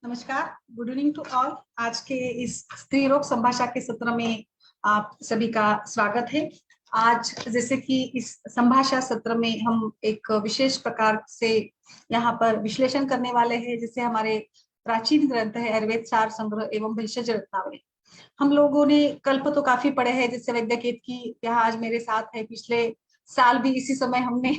नमस्कार, good evening to all. आज के इस स्त्री रोग संभाषा के सत्र में आप सभी का स्वागत है। आज जैसे कि इस संभाषा सत्र में हम एक विशेष प्रकार से यहाँ पर विश्लेषण करने वाले हैं, जिसे हमारे प्राचीन ग्रंथ है आयुर्वेद सार संग्रह एवं भेषज रत्नावली। हम लोगों ने कल्प तो काफी पढ़े हैं, जिससे वैद्यकीय की यहाँ आज मेरे साथ है। पिछले साल भी इसी समय हमने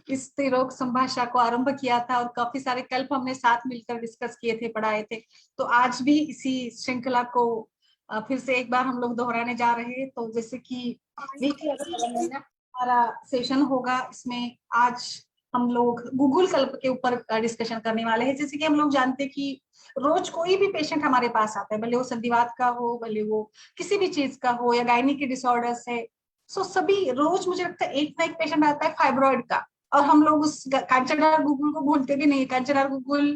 इस रोग संभाषा को आरंभ किया था और काफी सारे कल्प हमने साथ मिलकर डिस्कस किए थे, पढ़ाए थे। तो आज भी इसी श्रृंखला को फिर से एक बार हम लोग दोहराने जा रहे हैं। तो जैसे कि हमारा सेशन होगा, इसमें आज हम लोग गूगल कल्प के ऊपर डिस्कशन करने वाले हैं। जैसे कि हम लोग जानते हैं कि रोज कोई भी पेशेंट हमारे पास आता है, भले वो संधिवात का हो, भले वो किसी भी चीज का हो, या गायनी के डिसऑर्डर्स है। सो सभी रोज मुझे लगता है एक ना एक पेशेंट आता है फाइब्रॉइड का, और हम लोग उस कांचनहार गूगल को भूलते भी नहीं। कांचनहार गूगल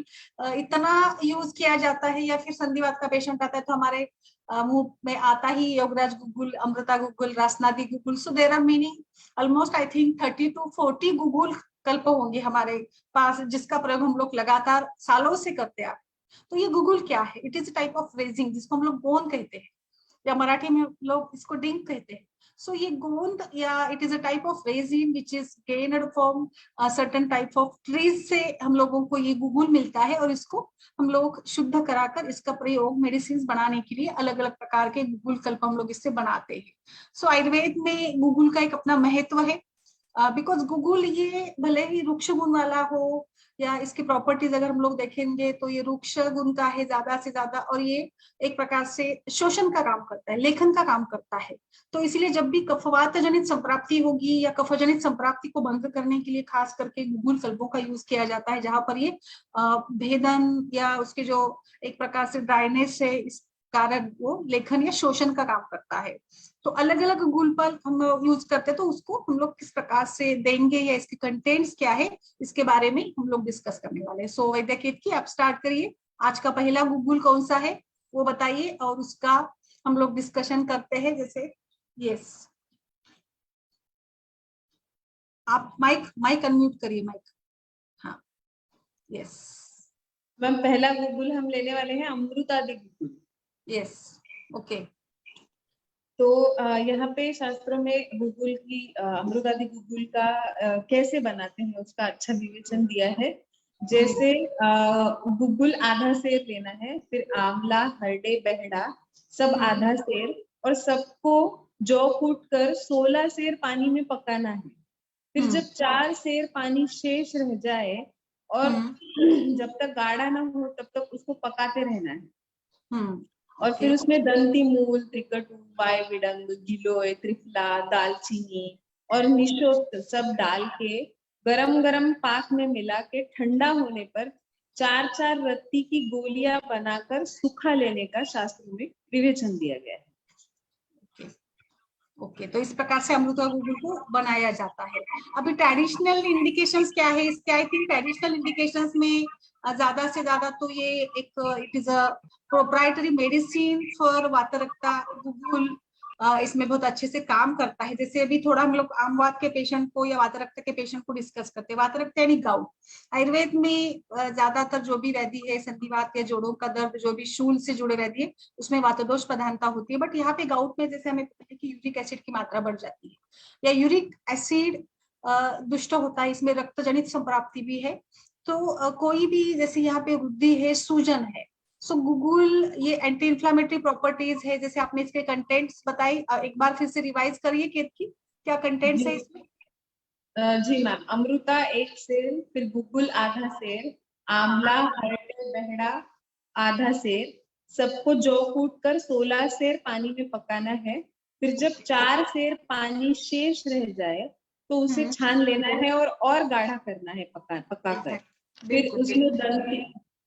इतना यूज किया जाता है, या फिर संधिवात का पेशेंट आता है तो हमारे मुंह में आता ही योगराज गूगल, अमृता गूगल, रासनादी गूगल। So there are meaning almost I think 30 to 40 गूगल कल्प होंगे हमारे पास, जिसका प्रयोग हम लोग लगातार सालों से करते आ। तो ये गूगल क्या है? It is type of raising, जिसको हम लोग गोंद कहते हैं, या मराठी में लोग इसको डिंक कहते हैं। सो ये गोंद या it is a type of resin which is gained from certain type of trees से हम लोगों को ये गूगल मिलता है, और इसको हम लोग शुद्ध कराकर इसका प्रयोग मेडिसिन बनाने के लिए अलग अलग प्रकार के गूगल कल्प हम लोग इससे बनाते हैं। सो आयुर्वेद में गूगल का एक अपना महत्व है, बिकॉज गूगल ये भले ही वृक्ष गुण वाला हो, या इसकी प्रॉपर्टीज अगर हम लोग देखेंगे तो ये वृक्ष गुण का है ज्यादा से ज्यादा, और ये एक प्रकार से शोषण का काम करता है, लेखन का काम करता है। तो इसलिए जब भी कफवात जनित संप्राप्ति होगी या कफजनित संप्राप्ति को बंद करने के लिए खास करके गूगल कल्पों का यूज किया जाता है, जहां पर ये भेदन या उसके जो एक प्रकार से ड्राइनेस है, इस कारण वो लेखन या शोषण का काम करता है। तो अलग अलग गूगल पर हम यूज करते हैं, तो उसको हम लोग किस प्रकार से देंगे या इसके कंटेंट्स क्या है, इसके बारे में हम लोग डिस्कस करने वाले हैं। सो वैद्यकीय की आप स्टार्ट करिए। आज का पहला गूगल कौन सा है वो बताइए, और उसका हम लोग डिस्कशन करते हैं। जैसे यस, आप माइक माइक अनम्यूट करिए, माइक। हाँ, यस मैम, पहला गूगल हम लेने वाले हैं अमृतादि गूगल। Yes, okay. तो यहाँ पे शास्त्रों में गूगल की अमृतादि गूगल का कैसे बनाते हैं उसका अच्छा विवेचन दिया है। जैसे गूगल आधा सेर लेना है, फिर आंवला, हरडे, बहड़ा सब आधा सेर, और सबको जौ कूट कर 16 सेर पानी में पकाना है। फिर जब 4 सेर पानी शेष रह जाए और जब तक गाढ़ा ना हो तब तक उसको पकाते रहना है। और फिर उसमें दंती मूल, त्रिकटु, वायविडंग, गिलोय, त्रिफला, दालचीनी और निशोक्त सब डाल के गरम गरम पाक में मिला के ठंडा होने पर 4-4 रत्ती की गोलियां बनाकर सूखा लेने का शास्त्रों में विवेचन दिया गया है। ओके, तो इस प्रकार से अमृता गूगल को बनाया जाता है। अभी ट्रेडिशनल इंडिकेशंस क्या है इसके? आई थिंक ट्रेडिशनल इंडिकेशंस में ज्यादा से ज्यादा तो ये एक it is a proprietary medicine for वातरक्ता। गूगल इसमें बहुत अच्छे से काम करता है। जैसे अभी थोड़ा हम लोग आमवात के पेशेंट को या वातरक्त के पेशेंट को डिस्कस करते हैं। वातरक्त यानी गाउट। आयुर्वेद में ज्यादातर जो भी व्याधि है, संधिवात या जोड़ों का दर्द, जो भी शूल से जुड़े व्याधि है, उसमें वातदोष प्रधानता होती है। बट यहाँ पे गाउट में जैसे हमें पता है कि यूरिक एसिड की मात्रा बढ़ जाती है, या यूरिक एसिड दुष्ट होता है, इसमें रक्तजनित संप्राप्ति भी है। तो कोई भी जैसे यहाँ पे वृद्धि है, सूजन है, सो गूगल ये एंटी इंफ्लेमेटरी प्रॉपर्टीज है। जैसे आपने इसके कंटेंट्स बताई, एक बार फिर से रिवाइज करिए कि क्या कंटेंट्स है इसमें। जी मैम, अमृता 1 सेर, फिर गूगल आधा सेर, आंवला, हरडे, बहड़ा आधा सेर, सबको जौ कूट कर 16 सेर पानी में पकाना है। फिर जब 4 सेर पानी शेष रह जाए तो उसे छान लेना है और गाढ़ा करना है पकाकर। फिर उसमें दंती,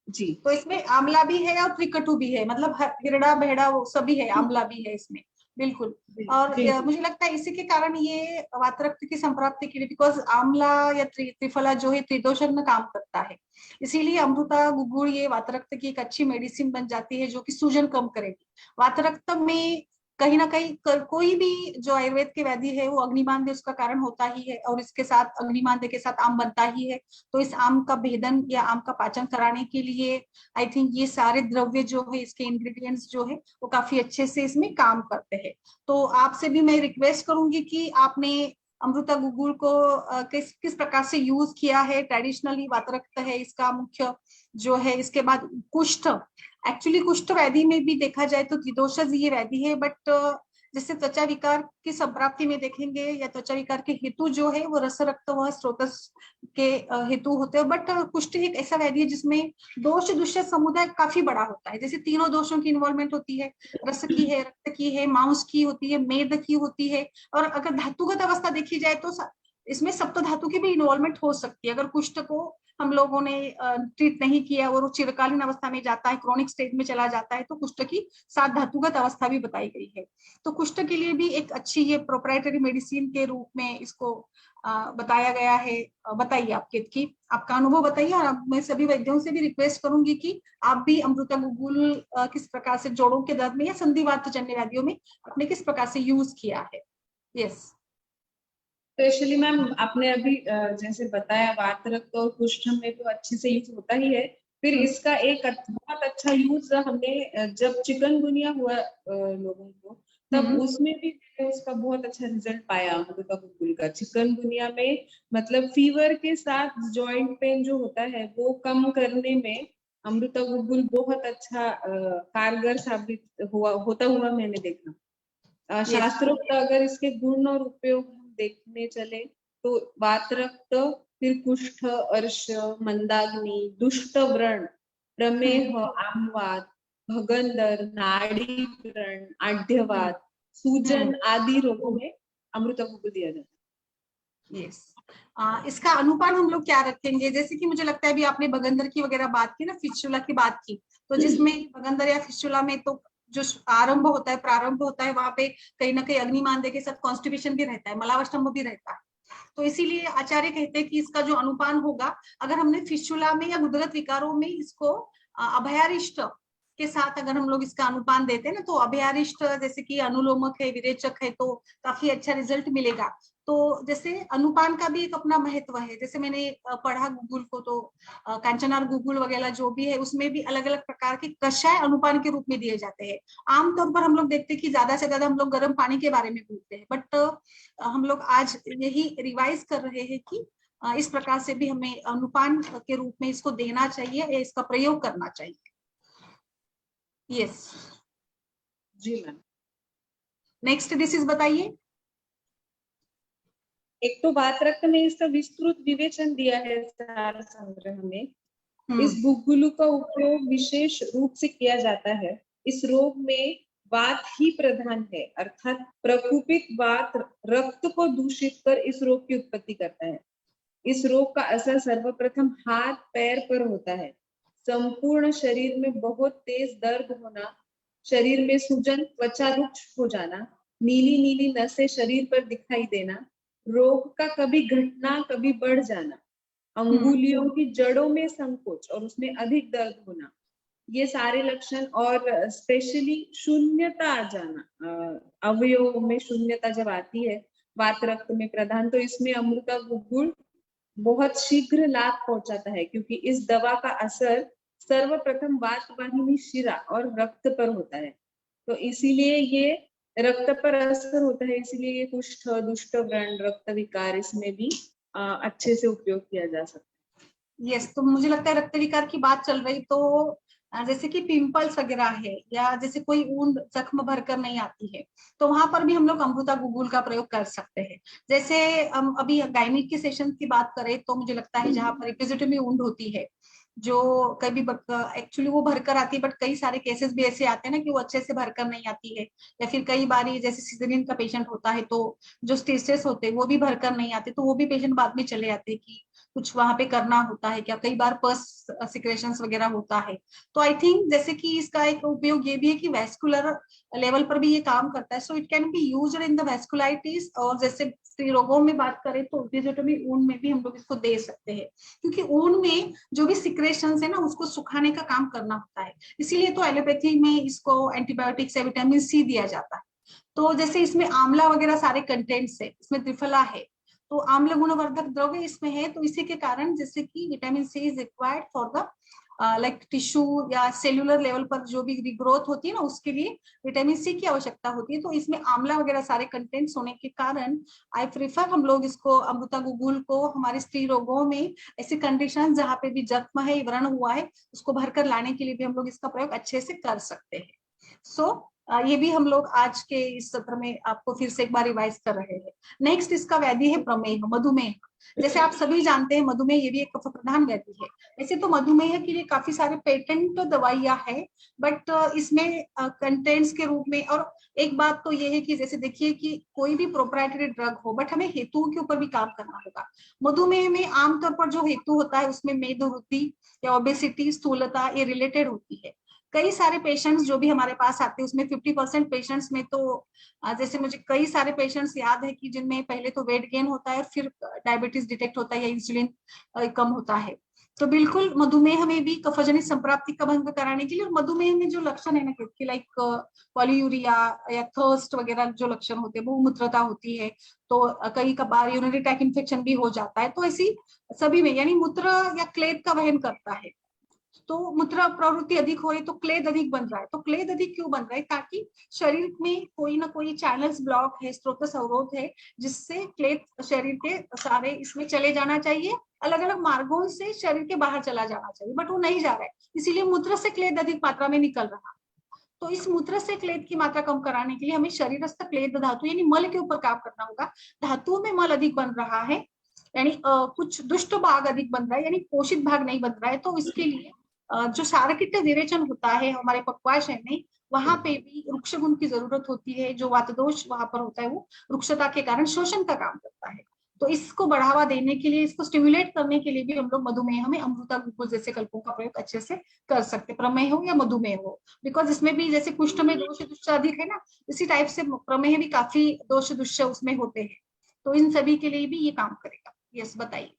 जी, तो इसमें आंवला भी है और त्रिकटु भी है, मतलब हिरड़ा बहड़ा वो सभी है, आंवला भी है इसमें, बिल्कुल। और मुझे लगता है इसी के कारण ये वातरक्त की संप्राप्ति के लिए, बिकॉज आंवला या त्रिफला जो है त्रिदोषक में काम करता है, इसीलिए अमृता गूगल ये वातरक्त की एक अच्छी मेडिसिन बन जाती है, जो कि सूजन कम करेगी। वातरक्त में कहीं ना कहीं कोई भी जो आयुर्वेद के वैद्य है वो अग्निमांद्य उसका कारण होता ही है, और इसके साथ अग्निमांद्य के साथ आम बनता ही है। तो इस आम का भेदन या आम का पाचन कराने के लिए आई थिंक ये सारे द्रव्य जो है, इसके इंग्रेडिएंट्स जो है वो काफी अच्छे से इसमें काम करते हैं। तो आपसे भी मैं रिक्वेस्ट करूंगी कि आपने अमृता गुगुल को किस किस प्रकार से यूज किया है। ट्रेडिशनली वातरक्त है इसका मुख्य जो है। इसके बाद कुष्ठ, एक्चुअली कुष्ठ व्याधि में भी देखा जाए तो त्रिदोषज ये व्याधि है, बट जैसे त्वचा विकार की संप्राप्ति में देखेंगे या त्वचा विकार के हेतु जो है वो रस रक्त व स्रोतस के हेतु होते हैं। बट कुष्ठ एक ऐसा व्याधि है जिसमें दोष दुष्य समुदाय काफी बड़ा होता है। जैसे तीनों दोषों की इन्वॉल्वमेंट होती है, रस की है, रक्त की है, मांस की होती है, मेद की होती है, और अगर धातुगत अवस्था देखी जाए तो इसमें सप्त धातु की भी इन्वॉल्वमेंट हो सकती है। अगर कुष्ठ को हम लोगों ने ट्रीट नहीं किया और वो चिरकालीन अवस्था में जाता है, क्रोनिक स्टेज में चला जाता है, तो कुष्ठ की 7 धातुगत अवस्था भी बताई गई है। तो कुष्ठ के लिए भी एक अच्छी ये प्रोप्राइटरी मेडिसिन के रूप में इसको बताया गया है। बताइए आपका अनुभव बताइए, और अब मैं सभी वैद्यों से भी रिक्वेस्ट करूंगी कि आप भी अमृता गुगुल किस प्रकार से जोड़ों के दर्द में या संधिवात जन्य व्याधियों में आपने किस प्रकार से यूज किया है। यस। स्पेशली मैम आपने अभी जैसे बताया वात रक्त और कुष्ठ में तो अच्छे से यूज होता ही है। फिर इसका एक बहुत अच्छा यूज हमने जब चिकनगुनिया हुआ लोगों को, तब उसमें भी उसका बहुत अच्छा रिजल्ट पाया अमृता गुगुल का। चिकनगुनिया में मतलब फीवर के साथ जॉइंट पेन जो होता है वो कम करने में अमृता गुगुल बहुत अच्छा कारगर साबित होता हुआ मैंने देखा। शास्त्रोक्त अगर इसके गुण और उपयोग देखने चले तो वात रक्त, फिर कुष्ठ, अर्श, मंदाग्नि, दुष्ट व्रण, प्रमेह, आमवात, भगंदर, नाड़ी व्रण, आढ्यवात, सूजन आदि रोगों में अमृता गुगुल दिया जाता है। यस। इसका अनुपान हम लोग क्या रखेंगे? जैसे कि मुझे लगता है अभी आपने भगंदर की वगैरह बात की ना, फिस्चुला की बात की, तो जिसमें भगंदर या फिस्चुला में तो जो आरंभ होता है, प्रारंभ होता है, वहां पे कहीं ना कहीं अग्निमांद्य के साथ कॉन्स्टिपेशन भी रहता है, मलावस्तंभ भी रहता है। तो इसीलिए आचार्य कहते हैं कि इसका जो अनुपान होगा, अगर हमने फिस्चुला में या गुदगत विकारों में इसको अभयारिष्ट के साथ अगर हम लोग इसका अनुपान देते हैं ना, तो अभयारिष्ट जैसे कि अनुलोमक है, विरेचक है, तो काफी अच्छा रिजल्ट मिलेगा। तो जैसे अनुपान का भी एक अपना महत्व है। जैसे मैंने पढ़ा गूगल को, तो कांचनार गूगल वगैरह जो भी है उसमें भी अलग अलग प्रकार के कषाय अनुपान के रूप में दिए जाते हैं। आमतौर पर हम लोग देखते हैं कि ज्यादा से ज्यादा हम लोग गर्म पानी के बारे में बोलते हैं, बट हम लोग आज यही रिवाइज कर रहे हैं कि इस प्रकार से भी हमें अनुपान के रूप में इसको देना चाहिए या इसका प्रयोग करना चाहिए। यस जी मैम। नेक्स्ट डिसीज बताइए। एक तो वात रक्त में इसका विस्तृत विवेचन दिया है सार संग्रह में। इस गुगुलू का उपयोग विशेष रूप से किया जाता है। इस रोग में वात ही प्रधान है, अर्थात प्रकुपित वात रक्त को दूषित कर इस रोग की उत्पत्ति करता है। इस रोग का असर सर्वप्रथम हाथ पैर पर होता है। संपूर्ण शरीर में बहुत तेज दर्द होना, शरीर में सूजन, त्वचा रुक्ष हो जाना, नीली नीली नसें शरीर पर दिखाई देना, रोग का कभी घटना कभी बढ़ जाना, अंगुलियों की जड़ों में संकोच और उसमें अधिक दर्द होना, ये सारे लक्षण, और स्पेशली शून्यता आ जाना, अवयवों में शून्यता जब आती है वात रक्त में प्रधान, तो इसमें अमृता गुगुल बहुत शीघ्र लाभ पहुंचाता है, क्योंकि इस दवा का असर सर्वप्रथम वात वाहिनी शिरा और रक्त पर होता है। तो इसीलिए ये रक्त पर असर होता है, इसीलिए ये कुष्ठ, दुष्ट व्रण, रक्त विकार इसमें भी अच्छे से उपयोग किया जा सकता है। यस। तो मुझे लगता है रक्त विकार की बात चल रही, तो जैसे कि पिंपल्स वगैरह है या जैसे कोई ऊंड जख्म भरकर नहीं आती है, तो वहां पर भी हम लोग अमृता गुगुल का प्रयोग कर सकते हैं। जैसे हम अभी गायनिक के सेशन की बात करें तो मुझे लगता है जहां पर एपिजियोटमी ऊंड होती है, जो कभी एक्चुअली वो भरकर आती है, बट कई सारे केसेस भी ऐसे आते हैं ना कि वो अच्छे से भरकर नहीं आती है, या फिर कई बार जैसे सिजेरियन का पेशेंट होता है तो जो स्टिचेस होते हैं वो भी भरकर नहीं आते, तो वो भी पेशेंट बाद में चले आते हैं कि कुछ वहां पे करना होता है क्या, कई बार पस सिक्रेशंस वगैरह होता है। तो आई थिंक जैसे कि इसका एक उपयोग ये भी है कि वैस्कुलर लेवल पर भी ये काम करता है, so it can be used in the vasculitis. और जैसे स्त्री रोगों में बात करें तो एपिजियोटमी ऊन में भी हम लोग इसको दे सकते हैं, क्योंकि ऊन में जो भी सिक्रेशंस है ना उसको सुखाने का काम करना होता है। इसीलिए तो एलोपैथी में इसको एंटीबायोटिक्स या विटामिन सी दिया जाता है। तो जैसे इसमें आंवला वगैरह सारे कंटेंट्स है, इसमें त्रिफला है, तो आम्ल गुणवर्धक द्रव्य इसमें है, तो इसी के कारण जैसे कि vitamin C is required for the like tissue या सेल्यूलर लेवल पर जो भी रिग्रोथ होती है ना, उसके लिए विटामिन सी की आवश्यकता होती है। तो इसमें आंवला वगैरह सारे कंटेंट्स होने के कारण आई प्रिफर हम लोग इसको अमृता गुगुल को हमारे स्त्री रोगों में ऐसी कंडीशन जहाँ पे भी जख्म है, व्रण हुआ है, उसको भरकर लाने के लिए भी हम लोग इसका प्रयोग अच्छे से कर सकते हैं। सो ये भी हम लोग आज के इस सत्र में आपको फिर से एक बार रिवाइज कर रहे हैं। नेक्स्ट इसका व्याधि है प्रमेह, मधुमेह। जैसे आप सभी जानते हैं मधुमेह ये भी एक कफ प्रधान व्याधि है। वैसे तो मधुमेह के लिए काफी सारे पेटेंट दवाइयां हैं, बट इसमें कंटेंट्स के रूप में, और एक बात तो ये है कि जैसे देखिए कि कोई भी प्रोप्राइटरी ड्रग हो, बट हमें हेतुओं के ऊपर भी काम करना होगा। मधुमेह में आमतौर पर जो हेतु होता है उसमें मेदोवृत्ति या ओबेसिटी, स्थूलता, ये रिलेटेड होती है। कई सारे पेशेंट्स जो भी हमारे पास आते हैं उसमें 50% पेशेंट्स में तो जैसे मुझे कई सारे पेशेंट्स याद है कि जिनमें पहले तो वेट गेन होता है और फिर डायबिटीज डिटेक्ट होता है या इंसुलिन कम होता है। तो बिल्कुल मधुमेह में भी कफजनित संप्राप्ति का भंग कराने के लिए, और मधुमेह में जो लक्षण है ना कि लाइक पॉलीयूरिया या थर्स्ट वगैरह जो लक्षण होते हैं, बहुमूत्रता होती है, तो कई बार यूरिनरी ट्रैक इन्फेक्शन भी हो जाता है, तो ऐसी सभी में यानी मूत्र या क्लेद का वहन करता है। तो मूत्र प्रवृत्ति अधिक हो रही तो क्लेद अधिक बन रहा है। तो क्लेद अधिक क्यों बन रहा है? ताकि शरीर में कोई ना कोई चैनल्स ब्लॉक है, स्रोत अवरोध है, जिससे क्लेद शरीर के सारे इसमें चले जाना चाहिए, अलग अलग मार्गों से शरीर के बाहर चला जाना चाहिए, बट वो नहीं जा रहा है, इसीलिए मूत्र से क्लेद अधिक मात्रा में निकल रहा है। तो इस मूत्र से क्लेद की मात्रा कम कराने के लिए हमें शरीरस्थ क्लेद धातु यानी मल के ऊपर काम करना होगा। धातुओं में मल अधिक बन रहा है, यानी कुछ दुष्ट भाग अधिक बन रहा है, यानी पोषित भाग नहीं बन रहा है। तो इसके लिए जो शारकिट विरेचन होता है हमारे पक्वाशय में, वहां पे भी वृक्ष गुण की जरूरत होती है। जो वातदोष वहां पर होता है वो वृक्षता के कारण शोषण का काम करता है। तो इसको बढ़ावा देने के लिए, इसको स्टिमुलेट करने के लिए भी हम लोग मधुमेह में अमृता गुल्कोज जैसे कल्पों का प्रयोग अच्छे से कर सकते, प्रमेह हो या मधुमेह हो। बिकॉज इसमें भी जैसे कुष्ठ में दोष दुष्ट अधिक है ना, इसी टाइप से प्रमेह भी काफी दोष दुष्ट उसमें होते हैं। तो इन सभी के लिए भी ये काम करेगा। यस, बताइए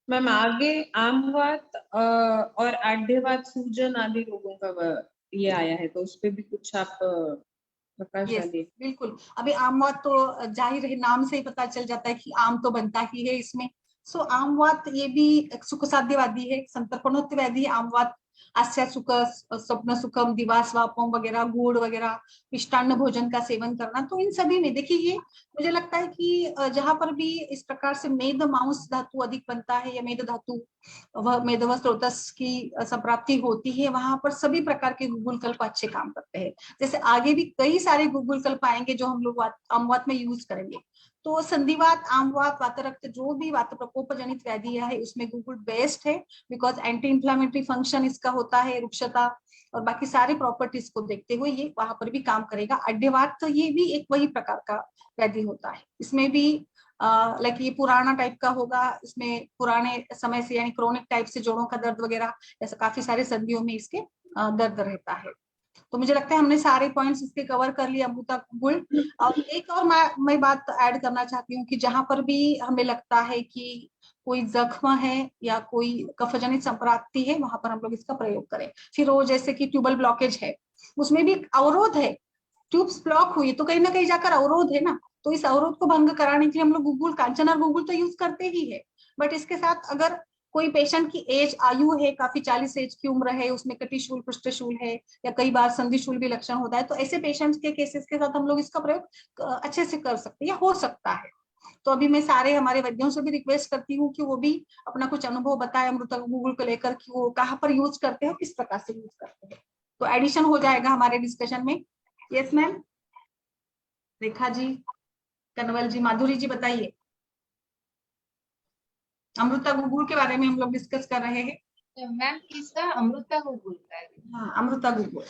मैम। आगे आमवात और आढ़ेवात, सूजन आदि रोगों का ये आया है, तो उस पर भी कुछ आप प्रकाश यस डालिए। बिल्कुल। अभी आमवात तो जाहिर है नाम से ही पता चल जाता है कि आम तो बनता ही है इसमें। सो आमवात ये भी एक सुख साध्यवादी है, संतर्पणोत्व्याधि है आमवात। आस्या सुख, स्वप्न सुखम, दिवास वापम वगैरह, गुड़ वगैरह, मिष्टान्न भोजन का सेवन करना, तो इन सभी में देखिए ये मुझे लगता है कि जहां पर भी इस प्रकार से मेद मांस धातु अधिक बनता है या मेद धातु वह मेदव स्रोतस की संप्राप्ति होती है, वहां पर सभी प्रकार के गुगुल कल्प अच्छे काम करते हैं। जैसे आगे भी कई सारे गुगुल कल्प आएंगे जो हम लोग आमवात में यूज करेंगे। तो संधिवात, आमवात, वातरक्त, जो भी वात प्रकोप जनित व्याधियां है उसमें गुगुल बेस्ट है, बिकॉज एंटी इंफ्लामेटरी फंक्शन इसका होता है, रुक्षता और बाकी सारे प्रॉपर्टीज को देखते हुए ये वहां पर भी काम करेगा। अड्डेवात तो ये भी एक वही प्रकार का व्याधि होता है, इसमें भी लाइक ये पुराना टाइप का होगा, इसमें पुराने समय से यानी क्रोनिक टाइप से जोड़ों का दर्द वगैरह, ऐसा काफी सारे संधियों में इसके दर्द रहता है। तो मुझे लगता है हमने सारे पॉइंट्स इसके कवर कर लिए अमृता गुड़। और एक और मैं बात ऐड करना चाहती हूँ कि जहां पर भी हमें लगता है कि कोई जख्म है या कोई कफजनित संप्राप्ति है, वहां पर हम लोग इसका प्रयोग करें। फिर वो जैसे कि ट्यूबल ब्लॉकेज है, उसमें भी अवरोध है, ट्यूब्स ब्लॉक हुई तो कहीं ना कहीं जाकर अवरोध है ना, तो इस अवरोध को भंग कराने के लिए हम लोग गुगुल, कांचन और गुगुल तो यूज करते ही है। बट इसके साथ अगर कोई पेशेंट की एज, आयु है काफी, 40 एज की उम्र है, उसमें कटिशूल पृष्ठशूल है या कई बार संधिशूल भी लक्षण होता है, तो ऐसे पेशेंट्स के केसेस के साथ हम लोग इसका प्रयोग अच्छे से कर सकते हैं या हो सकता है। तो अभी मैं सारे हमारे वैद्यों से भी रिक्वेस्ट करती हूँ कि वो भी अपना कुछ अनुभव बताए अमृता गुगुल को लेकर, कि वो कहाँ पर यूज करते हैं, किस प्रकार से यूज करते हैं, तो एडिशन हो जाएगा हमारे डिस्कशन में। यस मैम, रेखा जी, कनवल जी, माधुरी जी, बताइए। अमृता गुगुल के बारे में हम लोग डिस्कस कर रहे हैं। मैम किसका? अमृता गुगुल का है? हाँ, अमृता गुगुल।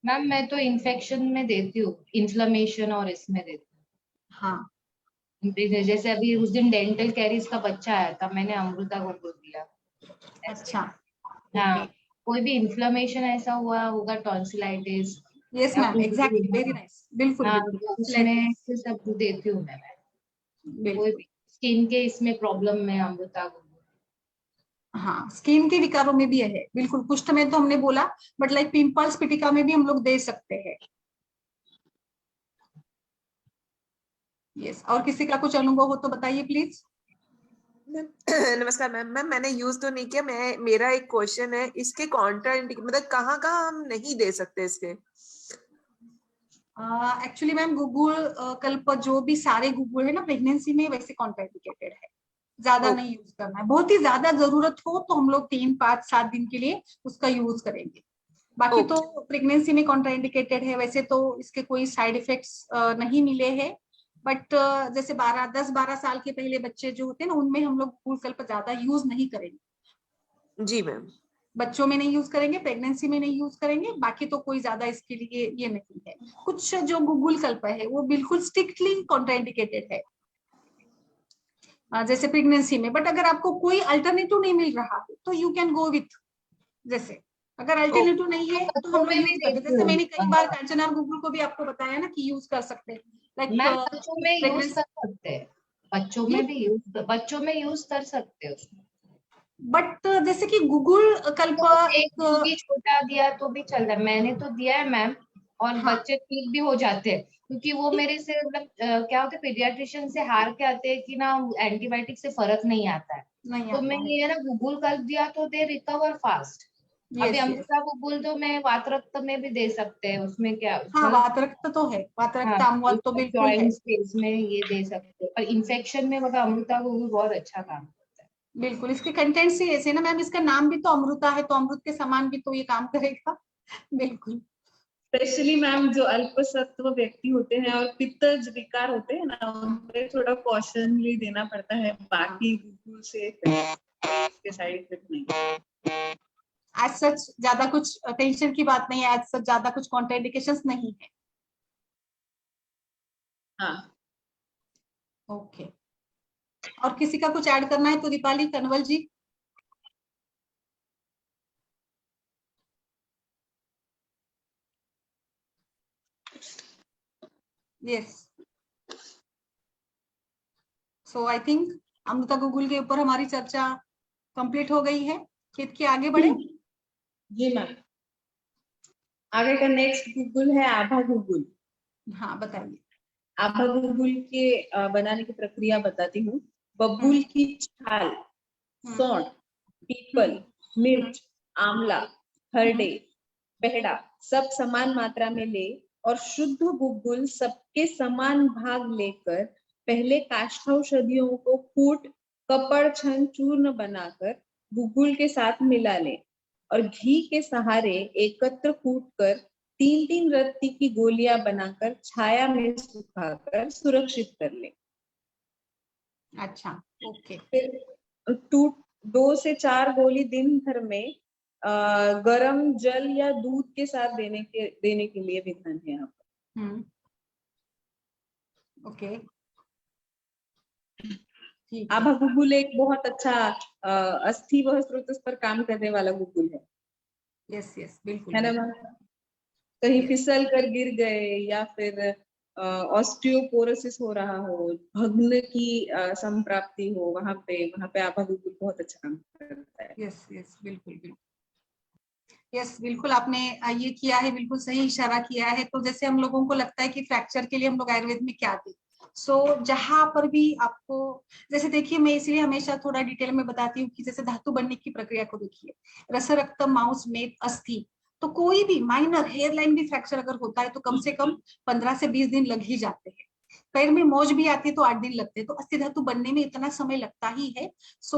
मैम मैं तो इन्फेक्शन में देती हूँ, इन्फ्लेमेशन और इसमें देती हूँ। हाँ, जैसे अभी उस दिन डेंटल कैरीज का बच्चा आया था, मैंने अमृता गुगुल दिया। अच्छा, हाँ, कोई भी इन्फ्लेमेशन ऐसा हुआ होगा, टॉन्सिलाइटिस यस या मैम, कुछ भी, एग्जैक्टली, वेरी नाइस, बिल्कुल हाँ, बिल्कुल, तो उसमें टॉन्सिलाइटिस, से सब देती हूँ मैं। कोई बिल्कुल। भी स्किन के इसमें प्रॉब्लम में अमृता गुगुल। हाँ, स्किन के विकारों में भी है, बिल्कुल। कुष्ठ में तो हमने बोला, बट लाइक पिंपल्स, पिटिका में भी हम लोग दे सकते हैं। यस, और किसी का कुछ अनुभव हो तो बताइए प्लीज। नमस्कार मैम। मैम मैंने यूज तो नहीं किया, मेरा एक क्वेश्चन है, इसके कॉन्ट्रा मतलब कहाँ कहाँ हम नहीं दे सकते इसके? एक्चुअली मैम गूगल कल्प जो भी सारे गूगल है ना प्रेगनेंसी में वैसे कॉन्ट्राइंडिकेटेड है, ज्यादा नहीं यूज करना है। बहुत ही ज्यादा जरूरत हो तो हम लोग 3, 5, 7 दिन के लिए उसका यूज करेंगे, बाकी तो प्रेगनेंसी में कॉन्ट्राइंडिकेटेड है। वैसे तो इसके कोई साइड इफेक्ट्स नहीं मिले हैं, बट जैसे 10-12 साल के पहले बच्चे जो होते हैं ना, उनमें हम लोग गूगल कल्प ज्यादा यूज नहीं करेंगे। जी मैम। बच्चों में नहीं यूज करेंगे, प्रेगनेंसी में नहीं यूज करेंगे, बाकी तो कोई ज्यादा इसके लिए ये नहीं है। कुछ जो गूगल कल्प है वो बिल्कुल स्ट्रिक्टली कॉन्ट्राइंडिकेटेड है, जैसे प्रेगनेंसी में। बट अगर आपको कोई अल्टरनेटिव नहीं मिल रहा है तो यू कैन गो विथ, जैसे अगर अल्टरनेटिव नहीं है तो हम लोग यूज करते हैं। जैसे मैंने कई बार कांचना और गूगल को भी आपको बताया ना कि यूज कर सकते हैं, मैम बच्चों में यूज कर सकते हैं, बच्चों में भी यूज कर सकते हैं उसमें। बट जैसे कि गूगल कल्प एक भी छोटा दिया तो भी चल रहा है, मैंने तो दिया है मैम, और हाँ। बच्चे ठीक भी हो जाते हैं, क्योंकि वो मेरे से मतलब क्या होता है, पीडियाट्रिशियन से हार के आते हैं कि ना एंटीबायोटिक से फर्क नहीं आता है, तो मैं ये ना गूगल कल्प दिया तो दे रिकवर फास्ट। अभी अमृता गूगल तो मैं वातरक्त में भी दे सकते हैं, उसमें क्या, हाँ, वातरक्त तो है, वातरक्त अम्ल तो बिल्कुल है, स्पेस में ये दे सकते हैं। और इन्फेक्शन में मतलब अमृता गूगल बहुत अच्छा काम करता है। बिल्कुल। इसके कंटेंट्स ही ऐसे ना मैम, इसका नाम भी तो अमृता है, तो अमृत के समान भी तो ये काम करेगा। बिल्कुल। स्पेशली मैम जो अल्पसत्व व्यक्ति होते हैं और पित्तज विकार होते हैं ना, उनपे थोड़ा कॉशनली देना पड़ता है, बाकी गूगल से इसके साइड इफेक्ट नहीं। एज सच ज्यादा कुछ टेंशन की बात नहीं है, एज सच ज्यादा कुछ कॉन्ट्राइंडिकेशंस नहीं है। हाँ। ओके, और किसी का कुछ ऐड करना है तो Deepali, Kanwal ji. Yes, so I think अमृता गूगल के ऊपर हमारी चर्चा कंप्लीट हो गई है। कित के आगे बढ़े? जी मैम, आगे का नेक्स्ट गूगल है आभा गूगल। हाँ बताइए। आभा गूगल के बनाने की प्रक्रिया बताती हूँ। बबूल की छाल, सौंठ, पीपल, मिर्च, आंवला, हरडे, पेहड़ा सब समान मात्रा में ले और शुद्ध गुग्गुल सबके समान भाग लेकर पहले काष्ठौषधियों को कूट कपड़ छन चूर्ण बनाकर गुग्गुल के साथ मिला ले और घी के सहारे एकत्र कूटकर 3-3 रत्ती की गोलियां बनाकर छाया में सुखाकर सुरक्षित कर ले। अच्छा, ओके। फिर 2 से 4 गोली दिन भर में गरम जल या दूध के साथ देने के लिए विधान है यहाँ पर। ओके। आभा गूगल एक बहुत अच्छा अस्थि व स्रोत पर काम करने वाला गूगल है। यस यस, बिल्कुल है ना। कहीं फिसल कर गिर गए या फिर ऑस्टियोपोरोसिस हो रहा हो, भग्न की संप्राप्ति हो, वहां पे आभा गूगल बहुत अच्छा काम करता है। यस यस, बिल्कुल बिल्कुल। यस, बिल्कुल आपने ये किया है, बिल्कुल सही इशारा किया है। तो जैसे हम लोगों को लगता है कि फ्रैक्चर के लिए हम लोग आयुर्वेद में क्या दें, जहां पर भी आपको, जैसे देखिए मैं इसलिए हमेशा थोड़ा डिटेल में बताती हूँ कि जैसे धातु बनने की प्रक्रिया को देखिए, रस, रक्त, मांस, मेद, अस्थि, तो कोई भी माइनर हेयरलाइन भी फ्रैक्चर अगर होता है तो कम से कम 15 से 20 दिन लग ही जाते हैं। पैर में मौज भी आती है तो 8 दिन लगते हैं, तो अस्थि धातु बनने में इतना समय लगता ही है।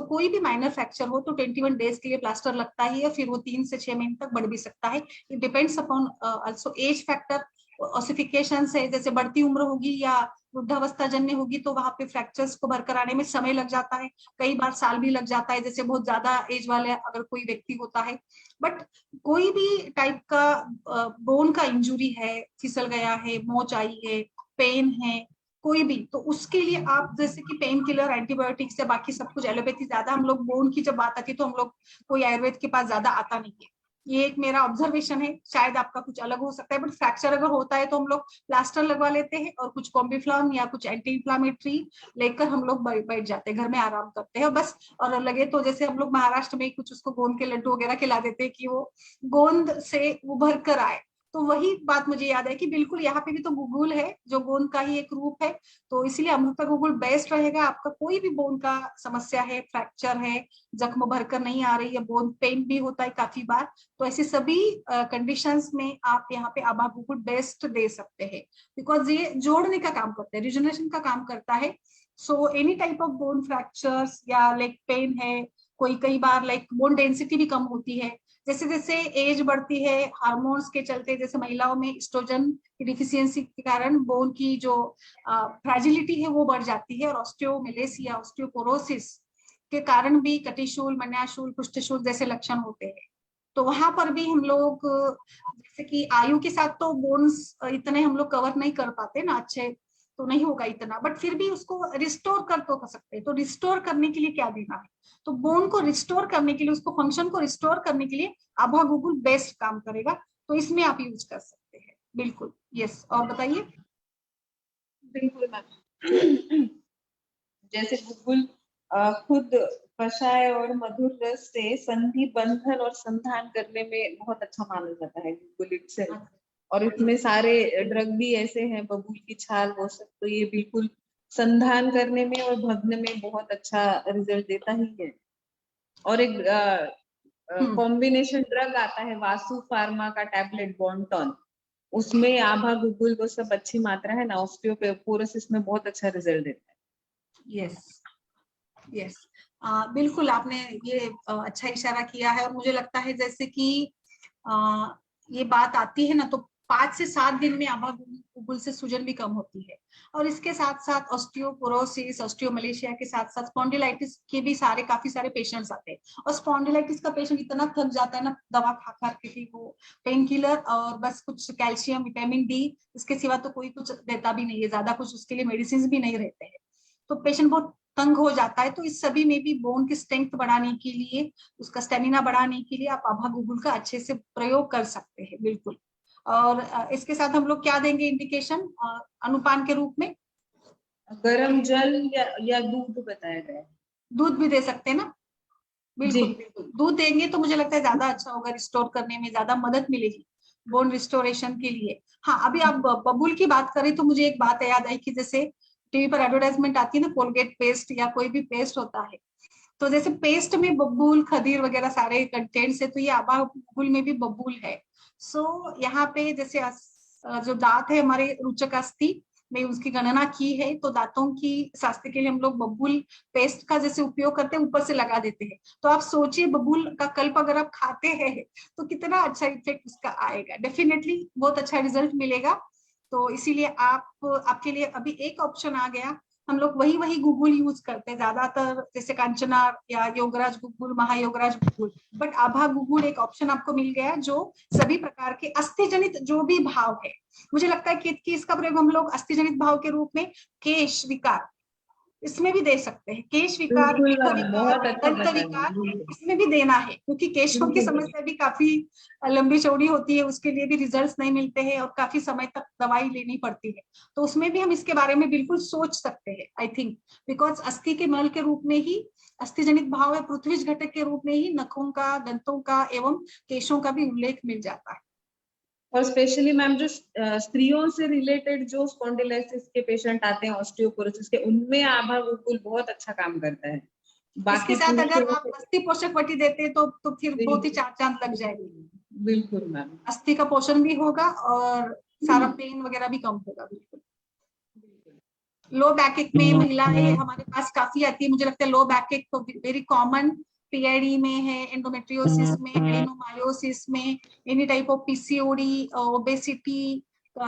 कोई भी माइनर फ्रैक्चर हो तो 21 डेज के लिए प्लास्टर लगता ही है, फिर वो 3 से 6 महीने तक बढ़ भी सकता है। It depends upon also age factor, ossification से, जैसे बढ़ती उम्र होगी या वृद्धावस्था जन्य होगी तो वहां पे फ्रैक्चर्स को भरकर आने में समय लग जाता है, कई बार साल भी लग जाता है, जैसे बहुत ज्यादा एज वाले अगर कोई व्यक्ति होता है। बट कोई भी टाइप का बोन का इंजुरी है, फिसल गया है, मोच आई है, पेन है, कोई भी, तो उसके लिए आप जैसे कि पेन किलर, एंटीबायोटिक्स या बाकी सब कुछ एलोपैथी, ज्यादा हम लोग बोन की जब बात आती है तो हम लोग कोई आयुर्वेद के पास ज्यादा आता नहीं है। ये एक मेरा ऑब्जर्वेशन है, शायद आपका कुछ अलग हो सकता है, बट फ्रैक्चर अगर होता है तो हम लोग प्लास्टर लगवा लेते हैं और कुछ कॉम्बिफ्लॉम या कुछ एंटी इंफ्लामेटरी लेकर हम लोग बैठ जाते हैं, घर में आराम करते हैं बस। और लगे तो जैसे हम लोग महाराष्ट्र में कुछ उसको गोंद के लड्डू वगैरह खिला देते हैं कि वो गोंद से उभर कर आए। तो वही बात मुझे याद है कि बिल्कुल यहाँ पे भी तो गुगुल है जो गोंद का ही एक रूप है। तो इसलिए अमृता गुगुल बेस्ट रहेगा। आपका कोई भी बोन का समस्या है, फ्रैक्चर है, जख्म भरकर नहीं आ रही है, बोन पेन भी होता है काफी बार, तो ऐसी सभी कंडीशंस में आप यहाँ पे आभा गुगुल बेस्ट दे सकते हैं, बिकॉज ये जोड़ने का काम करता है, रिजोनेशन का काम करता है। So any type of bone fractures या लाइक पेन है, कोई कई बार लाइक बोन डेंसिटी भी कम होती है, जैसे जैसे एज बढ़ती है हार्मोन्स के चलते, जैसे महिलाओं में एस्ट्रोजन की डिफिशियंसी के कारण बोन की जो फ्रैजिलिटी है वो बढ़ जाती है, और ऑस्टियोमेलेसिया, ऑस्टियोपोरोसिस के कारण भी कटिशूल, मन्याशूल, पुष्टशूल जैसे लक्षण होते हैं। तो वहां पर भी हम लोग जैसे कि आयु के साथ तो बोन्स इतने हम लोग कवर नहीं कर पाते ना, अच्छे तो नहीं होगा इतना, बट फिर भी उसको रिस्टोर कर सकते हैं। तो रिस्टोर करने के लिए क्या देना है, तो बोन को रिस्टोर करने के लिए, उसको फंक्शन को रिस्टोर करने के लिए आभा गुगुल बेस्ट काम करेगा। तो इसमें आप यूज कर सकते हैं बिल्कुल। यस, और बताइए। बिल्कुल मैम, जैसे गुगुल खुद कषाय और मधुर रस से संधि बंधन और संधान करने में बहुत अच्छा माना जाता है गुगुल इटसेल्फ। और इसमें सारे ड्रग भी ऐसे हैं, बबूल की छाल वो सब, तो ये बिल्कुल संधान करने में और भग्न में बहुत अच्छा रिजल्ट देता ही है। और एक कॉम्बिनेशन ड्रग आता है वासु फार्मा का टैबलेट बॉन्टॉन, उसमें आभा गुगुल वो सब अच्छी मात्रा है ना, ऑस्टियोपोरोसिस में बहुत अच्छा रिजल्ट देता है। यस यस, बिल्कुल आपने ये अच्छा इशारा किया है। और मुझे लगता है जैसे कि ये बात आती है ना, तो 5 से 7 दिन में आभा गुगुल से सूजन भी कम होती है। और इसके साथ साथ ऑस्टियोपोरोसिस, ऑस्टियोमलेशिया के साथ साथ स्पॉन्डिलाइटिस के भी काफी सारे पेशेंट्स आते हैं। और स्पॉन्डिलाइटिस का पेशेंट इतना थक जाता है ना दवा खा खा के, वो पेन किलर और बस कुछ कैल्शियम, विटामिन डी, इसके सिवा तो कोई कुछ देता भी नहीं है, ज्यादा कुछ उसके लिए मेडिसिन भी नहीं रहते हैं। तो पेशेंट बहुत तंग हो जाता है। तो इस सभी में भी बोन की स्ट्रेंथ बढ़ाने के लिए, उसका स्टेमिना बढ़ाने के लिए आप आभा गुगुल का अच्छे से प्रयोग कर सकते हैं बिल्कुल। और इसके साथ हम लोग क्या देंगे इंडिकेशन अनुपान के रूप में? गर्म जल या दूध बताया गया है। दूध भी दे सकते हैं ना, बिल्कुल बिल्कुल दूध देंगे तो मुझे लगता है ज्यादा अच्छा होगा, रिस्टोर करने में ज्यादा मदद मिलेगी बोन रिस्टोरेशन के लिए। हाँ, अभी आप बबूल की बात करें तो मुझे एक बात याद आई कि जैसे टीवी पर एडवर्टाइजमेंट आती है ना, कोलगेट पेस्ट या कोई भी पेस्ट होता है, तो जैसे पेस्ट में बबूल, खदीर वगैरह सारे कंटेंट्स है, तो ये आभा गुगुल में भी बबूल है। सो यहाँ पे जैसे जो दांत है हमारे रुचक अस्थि में उसकी गणना की है, तो दांतों की स्वास्थ्य के लिए हम लोग बबूल पेस्ट का जैसे उपयोग करते हैं, ऊपर से लगा देते हैं। तो आप सोचिए बबूल का कल्प अगर आप खाते हैं तो कितना अच्छा इफेक्ट उसका आएगा, डेफिनेटली बहुत अच्छा रिजल्ट मिलेगा। तो इसीलिए आपके लिए अभी एक ऑप्शन आ गया, हम लोग वही गुगुल यूज करते हैं ज्यादातर, जैसे कांचना या योगराज गुगुल, महायोगराज गुगुल, बट आभा गुगुल एक ऑप्शन आपको मिल गया जो सभी प्रकार के अस्थि जनित जो भी भाव है, मुझे लगता है कि इसका प्रयोग हम लोग अस्थि जनित भाव के रूप में केश विकार इसमें भी दे सकते हैं। केश विकार, बहुत अच्छा दंत विकार, इसमें भी देना है, क्योंकि केशों की समस्या भी काफी लंबी चौड़ी होती है, उसके लिए भी रिजल्ट्स नहीं मिलते हैं और काफी समय तक दवाई लेनी पड़ती है। तो उसमें भी हम इसके बारे में बिल्कुल सोच सकते हैं, आई थिंक, बिकॉज अस्थि के मल के रूप में ही, अस्थि जनित भाव है, पृथ्वीज घटक के रूप में ही नखों का, दंतों का एवं केशों का भी उल्लेख मिल जाता है। और स्पेशली मैम जो स्त्रियों से रिलेटेड जो स्पॉन्डिलाइटिस के पेशेंट आते हैं, ऑस्टियोपोरोसिस के, उनमें आभा गुगुल बहुत अच्छा काम करता है। इसके साथ अगर आप अस्थि पोषक वटी देते तो फिर बहुत ही 4 चांद लग जाएगी। बिल्कुल मैम, अस्थि का पोषण भी होगा और सारा पेन वगैरह भी कम होगा। बिल्कुल। लो बैक एक में महिलाएं हमारे पास काफी आती है, मुझे लगता है लो बैक एक तो वेरी कॉमन पीआईडी में है, एंडोमेट्रियोसिस में, एडिनोमायोसिस में, any type of PCOD, obesity,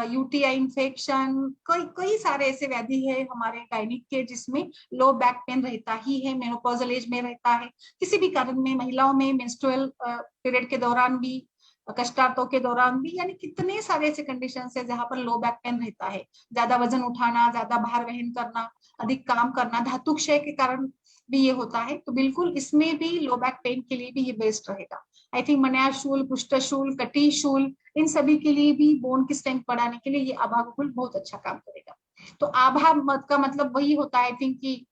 UTI infection, कई सारे ऐसे व्याधि है हमारे गायनिक के जिसमें लो बैक पेन रहता ही है, मेनोपॉजल एज में रहता है, किसी भी कारण में, महिलाओं में मेंस्ट्रुअल पीरियड के दौरान भी, कष्टार्थों के दौरान भी, यानी कितने सारे ऐसे कंडीशन है जहां पर लो बैक पेन रहता है। ज्यादा वजन उठाना, ज्यादा भार वहन करना, अधिक काम करना, धातु क्षय के कारण भी ये होता है। तो बिल्कुल इसमें भी लो बैक पेन के लिए भी ये बेस्ट रहेगा। आई थिंक मन्याशूल, पृष्ठशूल, कटीशूल, इन सभी के लिए भी बोन की स्ट्रेंथ बढ़ाने के लिए ये आभा गुगुल बहुत अच्छा काम करेगा। तो आभा मत का मतलब वही होता है आई थिंक कि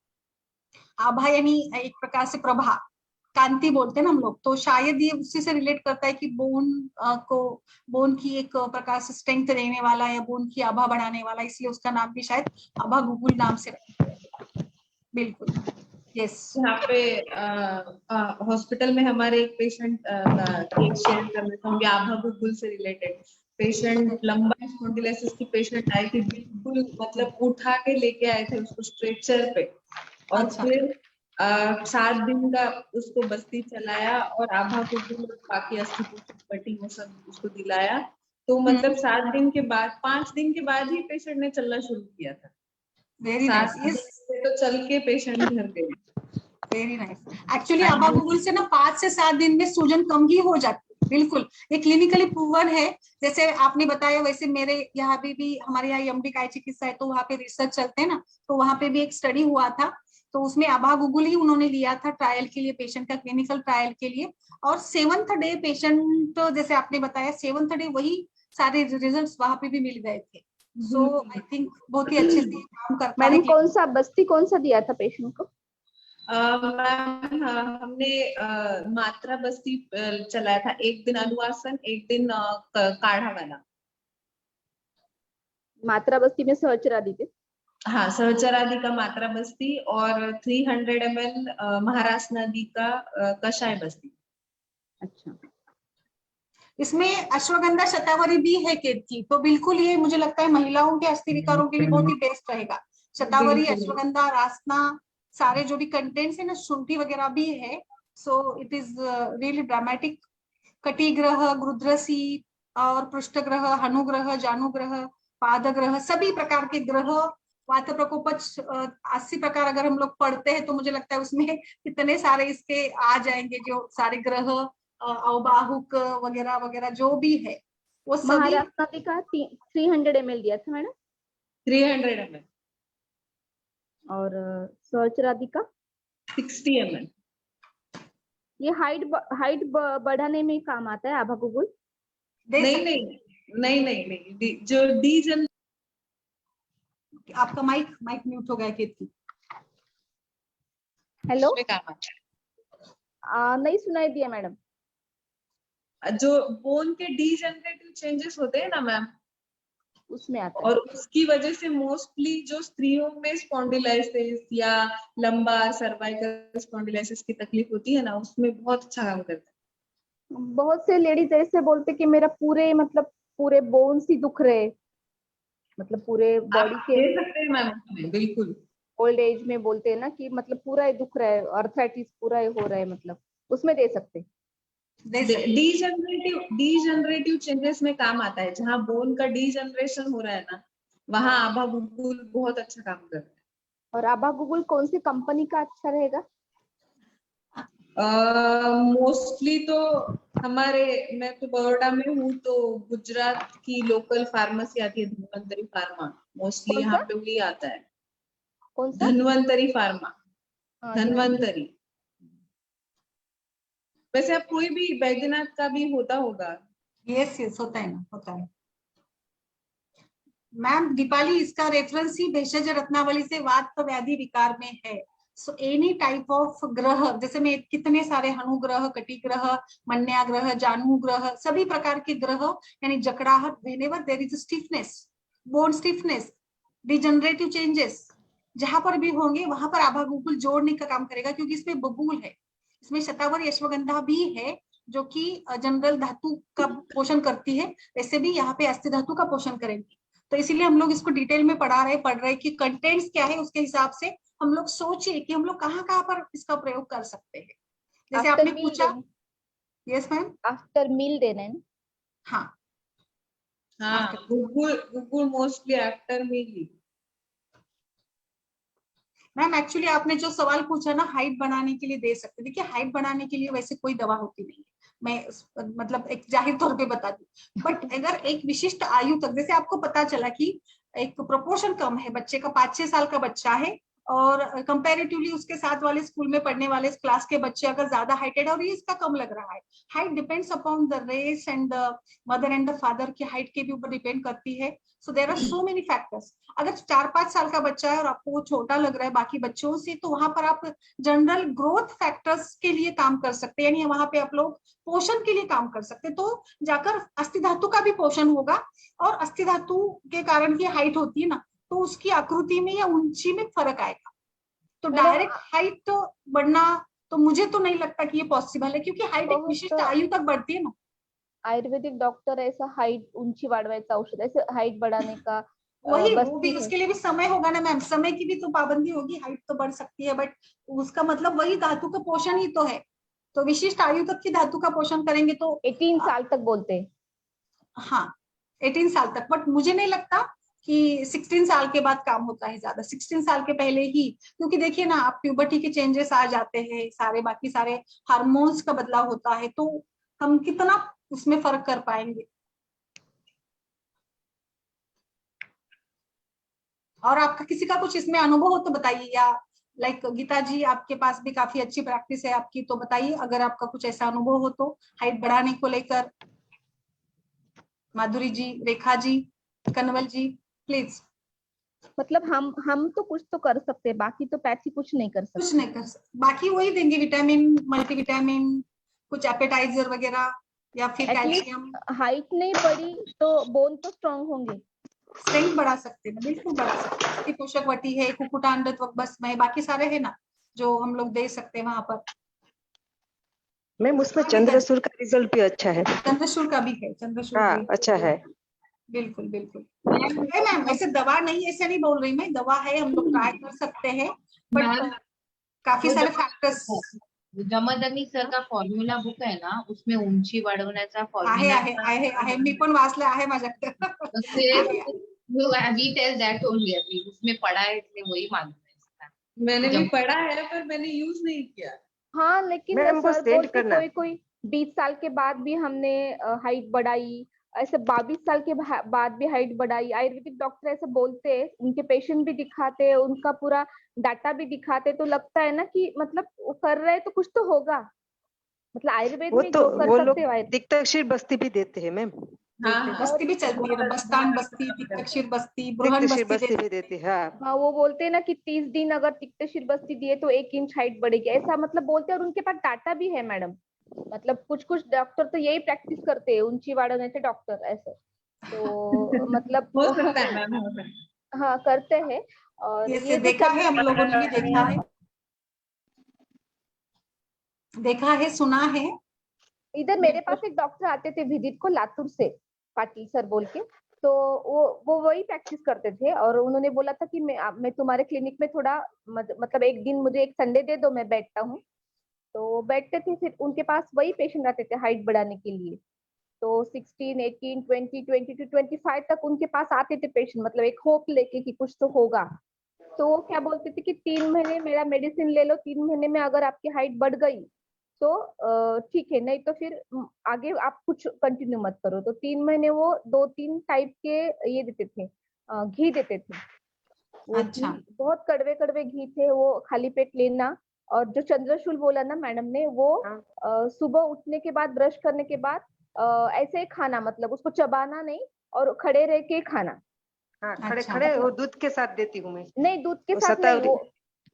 आभा यानी एक प्रकार से प्रभा, कांति बोलते हैं ना हम लोग, तो शायद ये उसी से रिलेट करता है कि बोन की एक प्रकार से स्ट्रेंथ देने वाला या बोन की आभा बढ़ाने वाला, इसलिए उसका नाम भी शायद आभा गुगुल नाम से रखा गया। बिल्कुल, यस। यहाँ पे हॉस्पिटल में हमारे एक पेशेंट का केस शेयर करना चाहूंगी आभा गुगुल से रिलेटेड। पेशेंट लंबा स्पॉन्डिलोसिस की पेशेंट आई थी, बिल्कुल मतलब उठा के लेके आए थे उसको स्ट्रेचर पे, और फिर 7 दिन का उसको बस्ती चलाया और आभा गुगुल बाकी 80% पट्टी वो सब उसको दिलाया। तो मतलब 7 दिन के बाद, 5 दिन के बाद ही पेशेंट ने चलना शुरू किया था। Very nice. तो चल के पेशेंट घर गए। Very nice. एक्चुअली आभा गुगुल से ना 5 से 7 दिन में सूजन कम ही हो जाती है, बिल्कुल, ये क्लिनिकली प्रूवन है। जैसे आपने बताया वैसे मेरे यहाँ भी हमारे यहाँ एमडी काय चिकित्सा है, तो वहाँ पे रिसर्च चलते हैं ना, तो वहाँ पे भी एक स्टडी हुआ था, तो उसमें आभा गुगुल ही उन्होंने लिया था ट्रायल के लिए, पेशेंट का क्लिनिकल ट्रायल के लिए, और 7th डे पेशेंट, जैसे आपने बताया 7th डे वही सारे रिजल्ट्स वहाँ पे भी मिल गए थे। सो आई थिंक बहुत ही अच्छे से काम करता है। मैंने कौन सा बस्ती कौन सा दिया था पेशेंट को? मैम हमने मात्रा बस्ती चलाया था, एक दिन अनुवासन, एक दिन काढ़ा वाला। मात्रा बस्ती में सहचरा दी थे? हाँ, सहचरादि का मात्रा बस्ती और 300 ml महाराष्ट्र नदी का कषाय बस्ती। अच्छा, इसमें अश्वगंधा शतावरी भी है केतकी, तो बिल्कुल ये मुझे लगता है महिलाओं के अस्थि विकारों के लिए बहुत ही बेस्ट रहेगा। शतावरी, अश्वगंधा, रासना, सारे जो भी कंटेंट्स है ना, शुंठी वगैरह भी है, so it is really dramatic. कटिग्रह, गुरुद्रसी और पृष्ठग्रह, हनुग्रह, जानुग्रह, पादग्रह, सभी प्रकार के ग्रह, वात प्रकोप 80 प्रकार अगर हम लोग पढ़ते हैं तो मुझे लगता है उसमें कितने सारे इसके आ जाएंगे, जो सारे ग्रह, अवबाहुक वगैरह वगैरह जो भी है वो सभी। महाराष्ट्र नदी का 300 ml दिया था मैडम? 300 ml। और सहचरादि का 60 ml। ये हाइट बढ़ाने में काम आता है आभा गुगुल? नहीं, जो डीजन। आपका माइक म्यूट हो गया केतकी। हेलो, काम आता है। नहीं सुनाई दिया मैडम। जो बोन के डीजनरेटिव चेंजेस होते हैं ना मैम, उसमें आता है, और उसकी वजह से मोस्टली जो स्त्रियों में स्पॉन्डिलाइसिस या लंबा सर्वाइकल स्पॉन्डिलाइसिस की तकलीफ होती है ना, उसमें बहुत अच्छा काम करता है। बहुत से लेडीज ऐसे बोलते कि मेरा पूरे बोन्स ही दुख रहे, मतलब पूरे बॉडी के। दे सकते हैं मैम, बिल्कुल। ओल्ड एज में बोलते हैं ना कि मतलब पूरा ही दुख रहा है, अर्थराइटिस पूरा ही हो रहा है, मतलब उसमें दे सकते। डीजनरेटिव चेंजेस में काम आता है, जहाँ बोन का डीजनरेशन हो रहा है ना, वहाँ आभा गुगुल बहुत अच्छा काम करता है। और आभा गुगुल कौन सी कंपनी का अच्छा रहेगा? मोस्टली तो मैं तो बड़ौदा में हूँ, तो गुजरात की लोकल फार्मेसी आती है, धन्वंतरी फार्मा, मोस्टली यहाँ पे वही आता है। कौन सा? धन्वंतरी फार्मा, धन्वंतरी। वैसे आप कोई भी बैद्यनाथ का भी होता होगा। यस होता है ना, होता है मैम। दीपाली, इसका रेफरेंस ही भेषज रत्नावली से वात व्याधि विकार में है। सो एनी टाइप ऑफ ग्रह, जैसे में कितने सारे हनुग्रह, कटिग्रह, मन्याग्रह, जानुग्रह, सभी प्रकार के ग्रह यानी जकड़ाहट, whenever there is stiffness, bone stiffness, degenerative changes, जहां पर भी होंगे वहां पर आभा गुगुल जोड़ने का काम करेगा, क्योंकि इसमें बबूल है, इसमें शतावरी अश्वगंधा भी है जो कि जनरल धातु का पोषण करती है, वैसे भी यहाँ पे अस्थि धातु का पोषण करेंगी। तो इसीलिए हम लोग इसको डिटेल में पढ़ रहे कि कंटेंट्स क्या है, उसके हिसाब से हम लोग सोचिए कि हम लोग कहाँ पर इसका प्रयोग कर सकते हैं। जैसे आपने पूछा। यस मैम, आफ्टर मील देना है। हाँ, गुगुल mostly after meal. Ma'am actually आपने जो सवाल पूछा ना, हाइट बढ़ाने के लिए दे सकते, देखिए हाइट बढ़ाने के लिए वैसे कोई दवा होती नहीं है, मैं मतलब एक जाहिर तौर पे बता दूं, बट अगर एक विशिष्ट आयु तक, जैसे आपको पता चला कि एक प्रोपोर्शन कम है बच्चे का, 5-6 साल का बच्चा है और कंपैरेटिवली उसके साथ वाले स्कूल में पढ़ने वाले क्लास के बच्चे अगर ज्यादा हाइटेड है और ये इसका कम लग रहा है। Height depends upon the race and the mother and the father की हाइट के भी ऊपर डिपेंड करती है। So there are so many factors. अगर 4-5 साल का बच्चा है और आपको वो छोटा लग रहा है बाकी बच्चों से, तो वहां पर आप जनरल ग्रोथ फैक्टर्स के लिए काम कर सकते हैं, यानी वहां पे आप लोग पोषण के लिए काम कर सकते हैं। तो जाकर अस्थि धातु का भी पोषण होगा, और अस्थि धातु के कारण की हाइट होती है ना, तो उसकी आकृति में या ऊंची में फर्क आएगा। तो डायरेक्ट हाइट तो बढ़ना तो मुझे तो नहीं लगता कि ये पॉसिबल है, क्योंकि हाइट एक विशिष्ट आयु तक बढ़ती है ना। आयुर्वेदिक डॉक्टर ऐसा हाइट उंची वाढवायचा औषध, ऐसे हाइट बढ़ाने का वही वो भी उसके लिए भी समय होगा ना मैम, समय की भी तो पाबंदी होगी। हाइट तो बढ़ सकती है बट उसका मतलब वही धातु का पोषण ही तो है। तो विशिष्ट आयु तक की धातु का पोषण करेंगे तो 18 साल तक बोलते हैं। हाँ 18 साल तक, बट मुझे नहीं लगता कि 16 साल के बाद काम होता है ज्यादा, 16 साल के पहले ही। क्योंकि देखिए ना, आप प्यूबर्टी के चेंजेस आ जाते हैं, सारे बाकी सारे हार्मोन्स का बदलाव होता है, तो हम कितना उसमें फर्क कर पाएंगे। और आपका किसी का कुछ इसमें अनुभव हो तो बताइए, या लाइक गीता जी आपके पास भी काफी अच्छी प्रैक्टिस है आपकी, तो बताइए अगर आपका कुछ ऐसा अनुभव हो तो हाइट बढ़ाने को लेकर। माधुरी जी, रेखा जी, कनवल जी, प्लीज। मतलब हम तो कुछ तो कर सकते हैं, बाकी तो पैथी कुछ नहीं कर सकते। कुछ नहीं कर सकते, बाकी वही देंगे विटामिन, मल्टीविटामिन, कुछ एपेटाइजर वगैरह, या फिर कैल्शियम। हाइट नहीं बढ़ी तो बोन तो स्ट्रांग होंगे, स्ट्रेंथ बढ़ा सकते हैं, बिल्कुल बढ़ा सकते हैं। पोषक वटी है, कुकुटांडत्व बस में, बाकी सारे है ना जो हम लोग दे सकते हैं वहां पर। मैम उसमें चंद्रसूर का रिजल्ट भी अच्छा है। चंद्रसूर का भी है, चंद्रसूर हाँ अच्छा है। बिल्कुल बिल्कुल मैम। ऐसे दवा नहीं, ऐसे नहीं बोल रही मैं, दवा है, हम लोग ट्राई कर सकते हैं, बट काफी सारे फैक्टर्स। जमदग्नी सर का फॉर्म्युला बुक आहे ना, उसमें उंची वाढवण्याचा फॉर्म्युला आहे मी पण वाचलं आहे माझ्याकडे। वी टेल दैट ओनली, अभी उसमें पढ़ा है इसलिए वही मालूम है। मैंने भी पढ़ा है पर मैंने यूज नहीं किया। हाँ लेकिन सर बोलते कोई 20 साल के बाद भी हमने हाइट बढ़ाई, ऐसे 22 साल के बाद भी हाइट बढ़ाई। आयुर्वेदिक डॉक्टर ऐसे बोलते हैं, उनके पेशेंट भी दिखाते हैं, उनका पूरा डाटा भी दिखाते, तो लगता है ना कि मतलब वो कर रहे हैं तो कुछ तो होगा। मतलब आयुर्वेद में जो कर सकते हैं। तिक्तशीर बस्ती भी देते हैं मैम। हाँ बस्ती भी चलती है, बस्तान बस्ती, तिक्तशीर बस्ती, बृहन बस्ती भी देती है। हाँ वो बोलते हैं ना कि 30 दिन अगर तिक्तशीर बस्ती दिए तो 1 इंच हाइट बढ़ेगी, ऐसा मतलब बोलते हैं। और उनके पास डाटा भी है मैडम, मतलब कुछ कुछ डॉक्टर तो यही प्रैक्टिस करते हैं, ऊंची वाढवण्याचे डॉक्टर ऐसे, तो मतलब हो सकता है मैम, हाँ करते हैं। और ये देखा है, हम लोगों ने भी देखा है, सुना है। इधर मेरे पास एक डॉक्टर आते थे विदित को, लातूर से, पाटिल सर बोल के, तो वो वही प्रैक्टिस करते थे। और उन्होंने बोला था कि मैं तुम्हारे क्लिनिक में थोड़ा मतलब एक दिन मुझे एक संडे दे दो, मैं बैठता हूँ। तो बैठते थे, फिर उनके पास वही पेशेंट आते थे हाइट बढ़ाने के लिए। तो 16, 18, 20, 22, 25 तक उनके पास आते थे पेशेंट, मतलब एक होप लेके कि कुछ तो होगा। तो वो क्या बोलते थे कि 3 महीने मेरा मेडिसिन ले लो, 3 महीने में अगर आपकी हाइट बढ़ गई तो ठीक है, नहीं तो फिर आगे आप कुछ कंटिन्यू मत करो। तो 3 महीने वो 2-3 टाइप के ये देते थे, घी देते थे। वो अच्छा। घी बहुत कड़वे कड़वे घी थे, वो खाली पेट लेना। और जो चंद्रशूल बोला ना मैडम ने, वो सुबह उठने के बाद, ब्रश करने के बाद ऐसे ही खाना, मतलब उसको चबाना नहीं और खड़े रह के खाना। हाँ खड़े खड़े वो दूध के साथ देती हूँ मैं। नहीं दूध के साथ नहीं, वो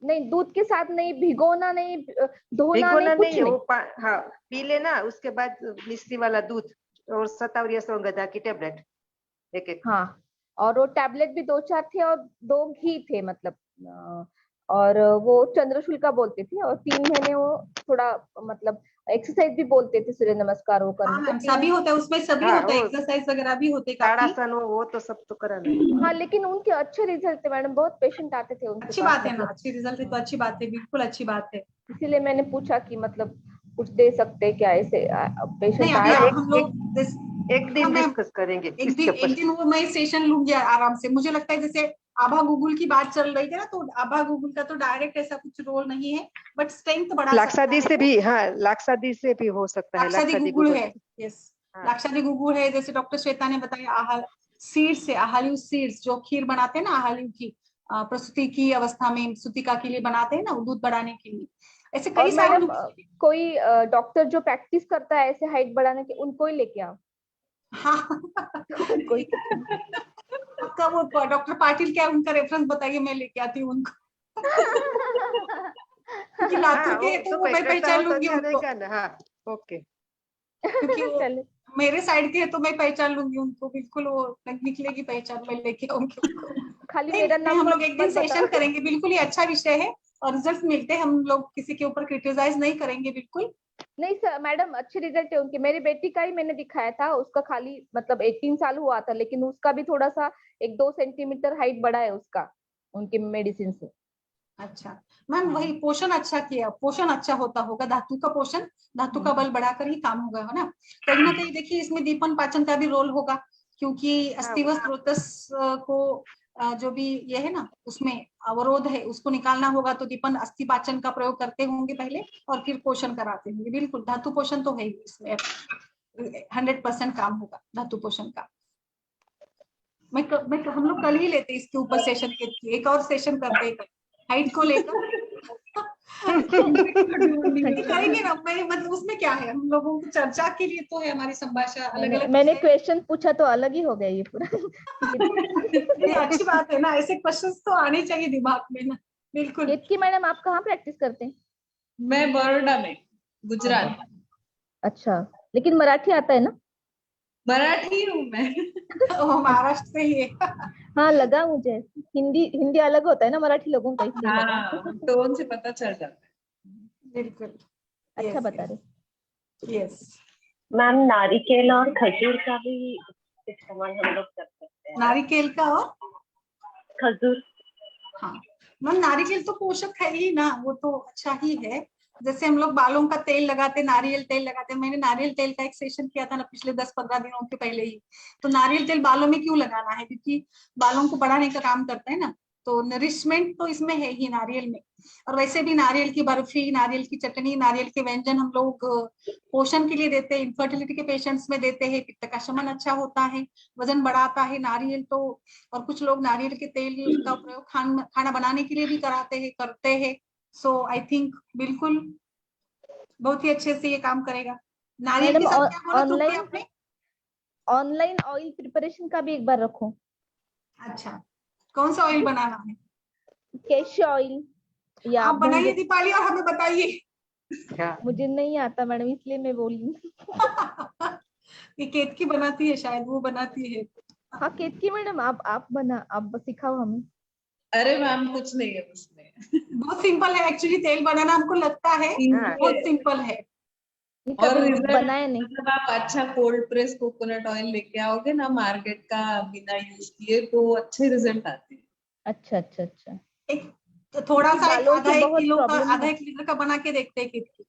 नहीं दूध के साथ नहीं, भिगोना नहीं, धोना नहीं, कुछ नहीं। वो हाँ पी लेना, उसके बाद मिश्री वाला दूध और शतावरी अश्वगंधा की टेबलेट एक। हाँ और वो टैबलेट भी 2-4 थे और 2 घी थे, मतलब और वो चंद्रशूल का बोलते थे। और 3 महीने वो थोड़ा मतलब एक्सरसाइज भी बोलते थे, सूर्य नमस्कार वो करने। हाँ, सभी होता है उसमें, सभी होता है, एक्सरसाइज वगैरह भी होते काफी। वो तो सब तो कराना। हाँ लेकिन उनके अच्छे रिजल्ट थे मैडम, बहुत पेशेंट आते थे उनके पास। अच्छी बात है ना, अच्छी रिजल्ट है तो अच्छी बात है, बिल्कुल अच्छी बात है। इसीलिए मैंने पूछा कि मतलब कुछ दे सकते क्या ऐसे पेशेंट आए। हम लोग एक दिन डिस्कस करेंगे, एक दिन वो मैं सेशन लूंगी आराम से। मुझे लगता है जैसे आभा गूगल की बात चल रही थी ना, तो आभा गूगल का तो डायरेक्ट ऐसा कुछ रोल नहीं है, बट स्ट्रेंथ बढ़ा लाक्षादी से भी, हाँ लाक्षादी से भी हो सकता है। लाक्षादी गूगल है, यस लाक्षादी गूगल है। जैसे डॉक्टर श्वेता ने बताया, सीड्स से, आहाल्यू सीड्स जो खीर बनाते हैं ना आहाल्यू की, प्रसूति की अवस्था में सूतिका के लिए बनाते हैं ना, दूध बढ़ाने के लिए। ऐसे और कई सारे मैडम नुस्खे। कोई डॉक्टर जो प्रैक्टिस करता है ऐसे हाइट बढ़ाने के, उनको ही लेके आओ। हाँ और कोई आपका वो डॉक्टर पाटिल क्या है, उनका रेफरेंस बताइए, मैं लेके आती हूँ उनको। क्योंकि लातूर हाँ, के वो तो तो वो मैं ऐसा पहचान हो तो लूंगी अच्छा उनको, रहेगा ना। हाँ, ओके। क्योंकि वो चले मेरे साइड के है तो मैं पहचान लूंगी उनको, बिल्कुल वो निकलेगी पहचान, मैं लेके आऊंगी उनको। खाली नहीं मेरा नहीं, नाम हम मत लोग एक दिन मत बता। सेशन करेंगे, बिल्कुल ये अच्छा विषय है और रिजल्ट मिलते हैं, हम लोग किसी के ऊपर क्रिटिसाइज नहीं करेंगे बिल्कुल। नहीं सर मैडम, अच्छे रिजल्ट है उनके। मेरी बेटी का ही मैंने दिखाया था, उसका खाली मतलब 18 साल हुआ था, लेकिन उसका भी थोड़ा सा 1-2 सेंटीमीटर हाइट बढ़ा है उसका, उनके मेडिसिन से। अच्छा मैम, वही पोषण अच्छा किया, पोषण अच्छा होता होगा, धातु का पोषण, धातु का बल बढ़ाकर ही काम होगा, है ना। कहीं ना कहीं देखिए इसमें दीपन पाचन का भी रोल होगा, क्योंकि अस्थिव स्रोतस को जो भी ये है ना उसमें अवरोध है उसको निकालना होगा, तो दीपन अस्थि पाचन का प्रयोग करते होंगे पहले और फिर पोषण कराते होंगे। बिल्कुल धातु पोषण तो है ही इसमें, 100% काम होगा धातु पोषण का। हम लोग कल ही लेते इसके ऊपर सेशन के, एक और सेशन करते हाइट को लेकर। करेंगे ना, मैं मतलब उसमें क्या है, हम लोगों की चर्चा के लिए तो है हमारी संभाषा, अलग अलग मैंने क्वेश्चन पूछा तो अलग ही हो गया ये पूरा। ये अच्छी बात है ना, ऐसे क्वेश्चंस तो आने चाहिए दिमाग में ना। बिल्कुल। केतकी मैडम आप कहाँ प्रैक्टिस करते हैं? मैं बड़ौदा में, गुजरात। अच्छा, लेकिन मराठी आता है ना? मराठी हूँ मैं। वो महाराष्ट्र से ही है। हाँ लगा मुझे, हिंदी हिंदी अलग होता है ना मराठी लोगों का, इसलिए लगा। हाँ, टोन से पता चल जाता है। बिल्कुल। अच्छा बता रहे। यस मैम, नारिकेल और खजूर का भी इस्तेमाल हम लोग कर सकते हैं। नारिकेल का और खजूर। हाँ मैम, नारिकेल तो पोषक है ही ना, वो तो अच्छा ही है। जैसे हम लोग बालों का तेल लगाते, नारियल तेल लगाते, मैंने नारियल तेल का एक सेशन किया था ना पिछले 10-15 दिनों के पहले ही। तो नारियल तेल बालों में क्यों लगाना है, क्योंकि बालों को बढ़ाने का काम करता है ना, तो नरिशमेंट तो इसमें है ही नारियल में। और वैसे भी नारियल की बर्फी, नारियल की चटनी, नारियल के व्यंजन हम लोग पोषण के लिए देते हैं, इनफर्टिलिटी के पेशेंट्स में देते हैं, पित्त का शमन अच्छा होता है, वजन बढ़ाता है नारियल तो। और कुछ लोग नारियल के तेल का प्रयोग खाना बनाने के लिए भी करते हैं। सो आई थिंक बिल्कुल बहुत ही अच्छे से ये काम करेगा। नारियल के मैडम साथ क्या बोला तुमने ऑनलाइन आपने? ऑनलाइन ऑयल प्रिपरेशन का भी एक बार रखो। अच्छा, कौन सा ऑयल बनाना है? कैश ऑयल या आप बनाइए मूंगे। दीपाली और हमें बताइए। मुझे नहीं आता मैडम, इसलिए मैं बोली। ये केतकी बनाती है शायद, वो बनाती है। हाँ केतकी मैडम, आप सिखाओ हमें। अरे मैम, कुछ नहीं है उसमें। बहुत सिंपल है एक्चुअली, तेल बनाना हमको लगता है बहुत सिंपल है। और कभी रिजल्ट बनाया नहीं। मतलब आप अच्छा कोल्ड प्रेस कोकोनट ऑयल लेके आओगे ना मार्केट का, बिना यूज किए, तो अच्छे रिजल्ट आते हैं। अच्छा अच्छा अच्छा। एक तो थोड़ा क्योंकि सा बालों आधा की एक बहुत किलो का, प्रॉब्लम आधा है। 1 लीटर का बना के देखते हैं केतकी।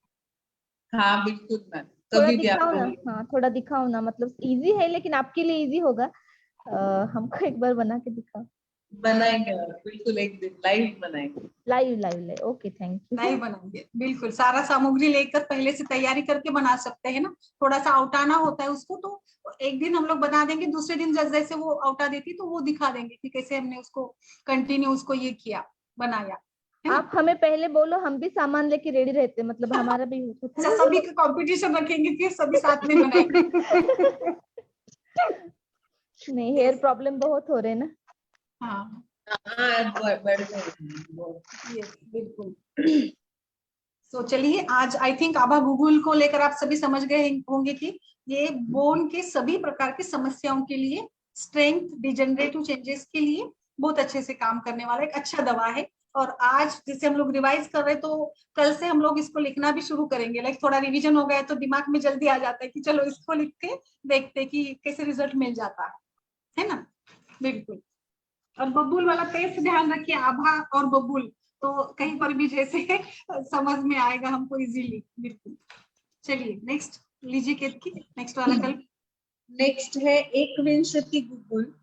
हाँ बिल्कुल मैम, थोड़ा कभी भी आप दिखाओ ना, बोलिए। हाँ थोड़ा दिखाओ ना, मतलब इजी है लेकिन आपके लिए इजी होगा। हमको एक बार बना के दिखाओ। बनाएंगे मैम, बिल्कुल एक दिन लाइव बनाएंगे। Live live live, okay thank नहीं यू। बनाएंगे, बिल्कुल सारा सामग्री लेकर पहले से तैयारी करके बना सकते हैं ना। थोड़ा सा औटाना होता है उसको, तो एक दिन हम लोग बना देंगे, दूसरे दिन जैसे वो औटा देती तो वो दिखा देंगे कि कैसे हमने उसको कंटिन्यू उसको ये किया, बनाया, है ना। आप हमें पहले बोलो, हम भी सामान लेके रेडी रहते, मतलब हमारा भी अच्छा, सभी का कंपटीशन रखेंगे, फिर सभी साथ में बनाएंगे। नहीं, हेयर प्रॉब्लम बहुत हो रहे हैं ना। हाँ हाँ, बढ़ गए हैं। ये बिल्कुल। तो चलिए, आज आई थिंक आभा गूगल को लेकर आप सभी समझ गए होंगे कि ये बोन के सभी प्रकार की समस्याओं के लिए, स्ट्रेंथ, डिजेनरेटिव चेंजेस के लिए बहुत अच्छे से काम करने वाला एक अच्छा दवा है। और आज जैसे हम लोग रिवाइज कर रहे, तो कल से हम लोग इसको लिखना भी शुरू करेंगे, लाइक थोड़ा रिवीजन हो गया तो दिमाग में जल्दी आ जाता है कि चलो इसको लिख के देखते कि कैसे रिजल्ट मिल जाता है ना। बिल्कुल। और बबूल वाला टेस्ट ध्यान रखिए, आभा और बबूल, तो कहीं पर भी जैसे समझ में आएगा हमको इजीली। बिल्कुल। चलिए नेक्स्ट लीजिए केतकी, नेक्स्ट वाला कल। नेक्स्ट है एकविंशति गुगुल,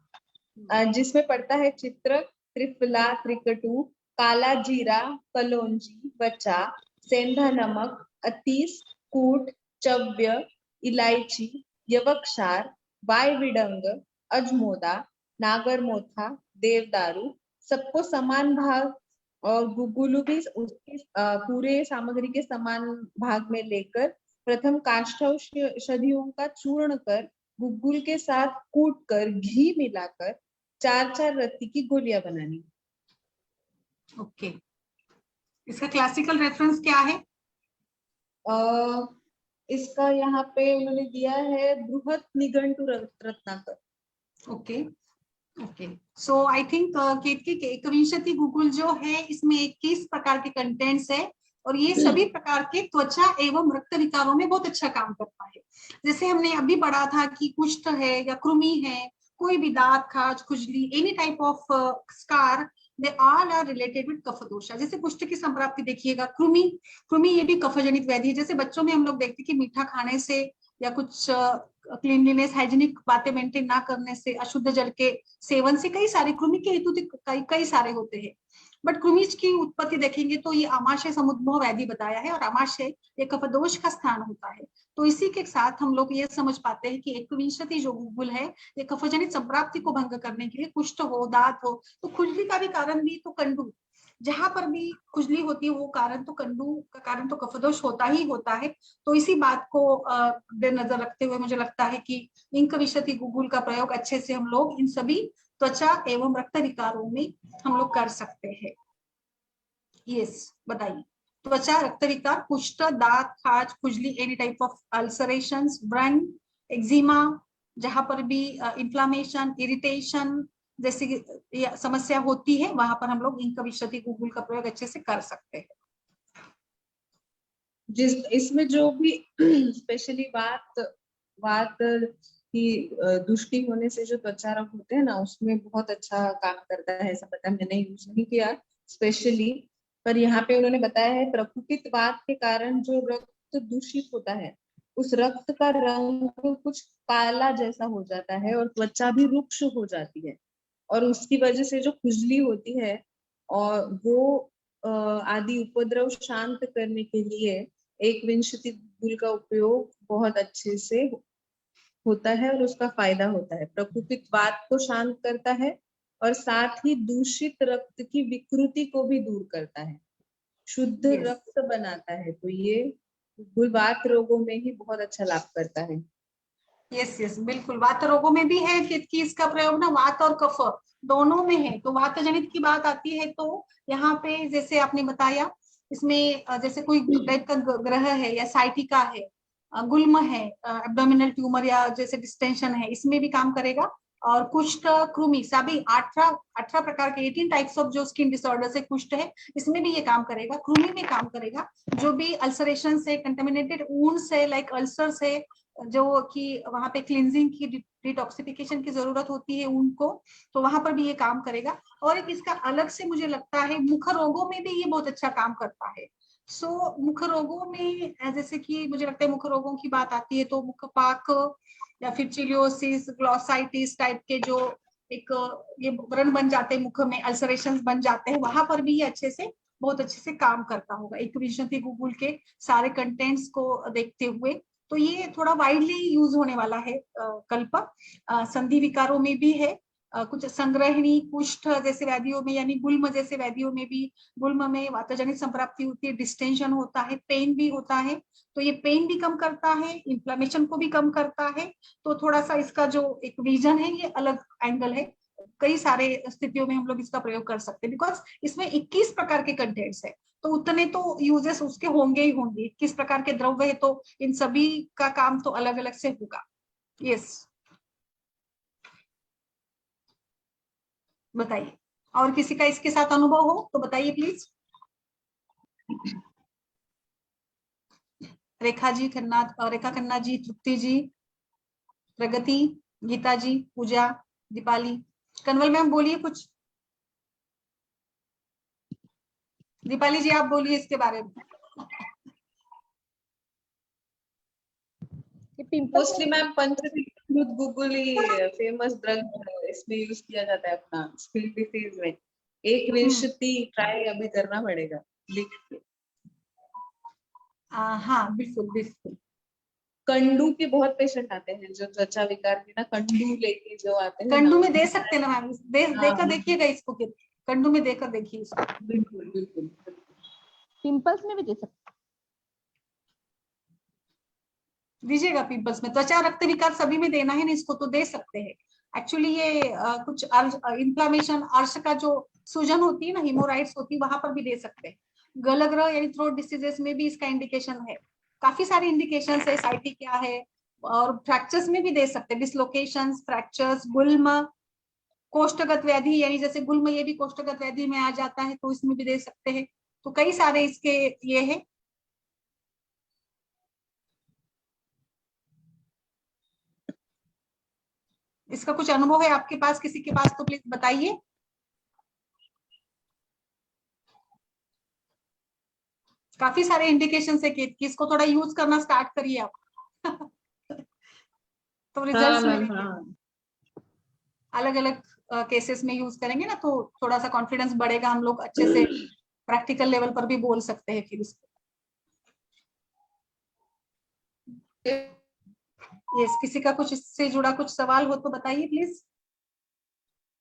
जिसमें पड़ता है चित्र, त्रिफला, त्रिकटु, काला जीरा, कलौंजी, बचा, सेंधा नमक, अतीस, कूट, चव्य, इलायची, यवक्षार, वायविडंग, अजमोदा, नागरमोथा, देवदारू, सबको समान भाग और गुगुलु भी उसके पूरे सामग्री के समान भाग में लेकर प्रथम काष्ठौषधियों का चूर्ण कर गुगुल के साथ कूट कर घी मिलाकर 4-4 रत्ती की गोलियां बनानी। ओके, इसका क्लासिकल रेफरेंस क्या है? इसका यहाँ पे उन्होंने दिया है बृहत निघंटु रत्नाकर। Okay okay, so I think Ketaki के एकविंशति गुगुल जो है इसमें 21 प्रकार के कंटेंट्स है और ये सभी प्रकार के त्वचा एवं रक्त विकारों में बहुत अच्छा काम करता है। जैसे हमने अभी पढ़ा था कि कुष्ठ है या कृमि है, कोई भी दांत, खाज, खुजली, any type of scar, they all are related with कफ दोषा। जैसे कुष्ठ की संप्राप्ति देखिएगा, कृमि ये भी कफजनित व्याधि है। जैसे बच्चों में हम लोग देखते हैं कि मीठा खाने से या कुछ क्लीनलीनेस हाइजीनिक बातें मेंटेन ना करने से, अशुद्ध जल के सेवन से कई सारे कृमि के हेतु कई सारे होते हैं। बट कृमि की उत्पत्ति देखेंगे तो ये आमाशय समुद्भव व्याधि बताया है और आमाशय ये कफदोष का स्थान होता है। तो इसी के साथ हम लोग ये समझ पाते हैं कि एकविंशति जो गुगुल है ये कफजनित संप्राप्ति को भंग करने के लिए, कुष्ठ हो, दांत हो, तो खुजली का भी कारण भी तो कंडू, जहां पर भी खुजली होती है वो कारण तो कंडू का कारण तो कफदोष होता ही होता है। तो इसी बात को नजर रखते हुए मुझे लगता है कि इंकविंशति गुगुल का प्रयोग अच्छे से हम लोग इन सभी त्वचा एवं रक्त विकारों में हम लोग कर सकते हैं। यस, बताइए। त्वचा रक्त विकार, कुष्ठ, दांत, खाज, खुजली, एनी टाइप ऑफ अल्सरेशंस, व्रण, एक्जिमा, जहां पर भी इन्फ्लामेशन, इरिटेशन जैसी समस्या होती है वहां पर हम लोग इंकविंशति गुगुल का प्रयोग अच्छे से कर सकते हैं। इसमें जो भी स्पेशली वात की दुष्टि होने से जो त्वचा रोग होते हैं ना, उसमें बहुत अच्छा काम करता है। ऐसा पता मैंने यूज नहीं किया स्पेशली, पर यहाँ पे उन्होंने बताया है प्रकुपित वात के कारण जो रक्त दूषित होता है उस रक्त का रंग कुछ काला जैसा हो जाता है और त्वचा भी रुक्ष हो जाती है और उसकी वजह से जो खुजली होती है और वो आदि उपद्रव शांत करने के लिए एकविंशति गुगुल का उपयोग बहुत अच्छे से होता है और उसका फायदा होता है। प्रकुपित वात को शांत करता है और साथ ही दूषित रक्त की विकृति को भी दूर करता है, शुद्ध रक्त बनाता है। तो ये गुगुल वात रोगों में ही बहुत अच्छा लाभ करता है। यस यस, बिल्कुल। वात रोगों में भी है कि इसका प्रयोग ना वात और कफ दोनों में है। तो वात जनित की बात आती है तो यहाँ पे जैसे आपने बताया, इसमें जैसे कोई टाइप का ग्रह है या साइटिका है, गुल्म है, एब्डोमिनल ट्यूमर या जैसे डिस्टेंशन है, इसमें भी काम करेगा। और कुष्ठ, कृमि, सभी 18 प्रकार के 18 टाइप्स ऑफ जो स्किन डिसऑर्डर से कुष्ठ है, इसमें भी ये काम करेगा। कृमि में काम करेगा। जो भी अल्सरेशन से, कंटेमिनेटेड वुंड से, लाइक अल्सर से, जो कि वहां पे क्लींजिंग की, डिटॉक्सिफिकेशन की जरूरत होती है उनको, तो वहां पर भी ये काम करेगा। और एक इसका अलग से मुझे लगता है मुख रोगों में भी ये बहुत अच्छा काम करता है। सो मुख रोगों में जैसे कि मुझे लगता है मुख रोगों की बात आती है तो मुखपाक या फिर चिलियोसिस, ग्लॉसाइटिस टाइप के जो एक ये व्रण बन जाते हैं, मुख में अल्सरेशन बन जाते हैं, वहां पर भी ये बहुत अच्छे से काम करता होगा एकविंशति गुगुल के सारे कंटेंट्स को देखते हुए। तो ये थोड़ा वाइडली यूज होने वाला है कल्प। संधि विकारों में भी है, कुछ संग्रहणी, कुष्ठ जैसे व्याधियों में, यानी गुल्म जैसे व्याधियों में भी, गुल्म में वातजनित संप्राप्ति होती है, डिस्टेंशन होता है, पेन भी होता है। तो ये पेन भी कम करता है, इन्फ्लेमेशन को भी कम करता है। तो थोड़ा सा इसका जो एक विजन है ये अलग एंगल है। कई सारे स्थितियों में हम लोग इसका प्रयोग कर सकते हैं बिकॉज इसमें 21 प्रकार के कंटेंट्स है, तो उतने तो यूजेस उसके होंगे ही होंगे। 21 प्रकार के द्रव्य है तो इन सभी का काम तो अलग अलग से होगा। यस, बताइए। और किसी का इसके साथ अनुभव हो तो बताइए प्लीज। रेखा खन्ना जी, तृप्ति जी, प्रगति, गीता जी, पूजा, दीपाली, कन्वल मैम बोलिए कुछ। दीपाली जी आप बोलिए इसके बारे में। मोस्टली मैम पंचकृत गुगुल ही फेमस ड्रग इसमें यूज किया जाता है अपना स्किन डिसीज में। एकविंशति ट्राई अभी करना पड़ेगा लिख के। हाँ बिल्कुल बिल्कुल। कंडू के बहुत पेशेंट आते हैं जो त्वचा विकार के ना, कंडू लेके जो आते हैं। कंडू में दे सकते हैं ना मैम, देखिएगा इसको। कंडू में देकर देखिए इसको। बिल्कुल बिल्कुल। पिंपल्स में भी दे सकते दीजिएगा पिंपल्स में, त्वचा रक्त विकार सभी में देना है ना इसको, तो दे सकते हैं। एक्चुअली ये कुछ इंफ्लामेशन, अर्श का जो सूजन होती है ना, हिमोराइड्स होती है, वहां पर भी दे सकते हैं। गलग्रह यानी थ्रोट डिसीजेस में भी इसका इंडिकेशन है। काफी सारे इंडिकेशन है, साइटी क्या है, और फ्रैक्चर्स में भी दे सकते हैं, डिसलोकेशन, फ्रैक्चर्स, गुल्म, कोष्ठगत व्याधि, यानी जैसे गुल्म ये भी कोष्ठगत व्याधि में आ जाता है, तो इसमें भी दे सकते हैं। तो कई सारे इसके ये है। इसका कुछ अनुभव है आपके पास, किसी के पास, तो प्लीज बताइए। काफी सारे इंडिकेशन है कि इसको थोड़ा यूज करना स्टार्ट करिए आप। तो रिजल्ट्स मिलेंगे। अलग अलग केसेस में यूज करेंगे ना, तो थोड़ा सा कॉन्फिडेंस बढ़ेगा, हम लोग अच्छे से प्रैक्टिकल लेवल पर भी बोल सकते हैं फिर इसको। यस, किसी का कुछ इससे जुड़ा कुछ सवाल हो तो बताइए प्लीज।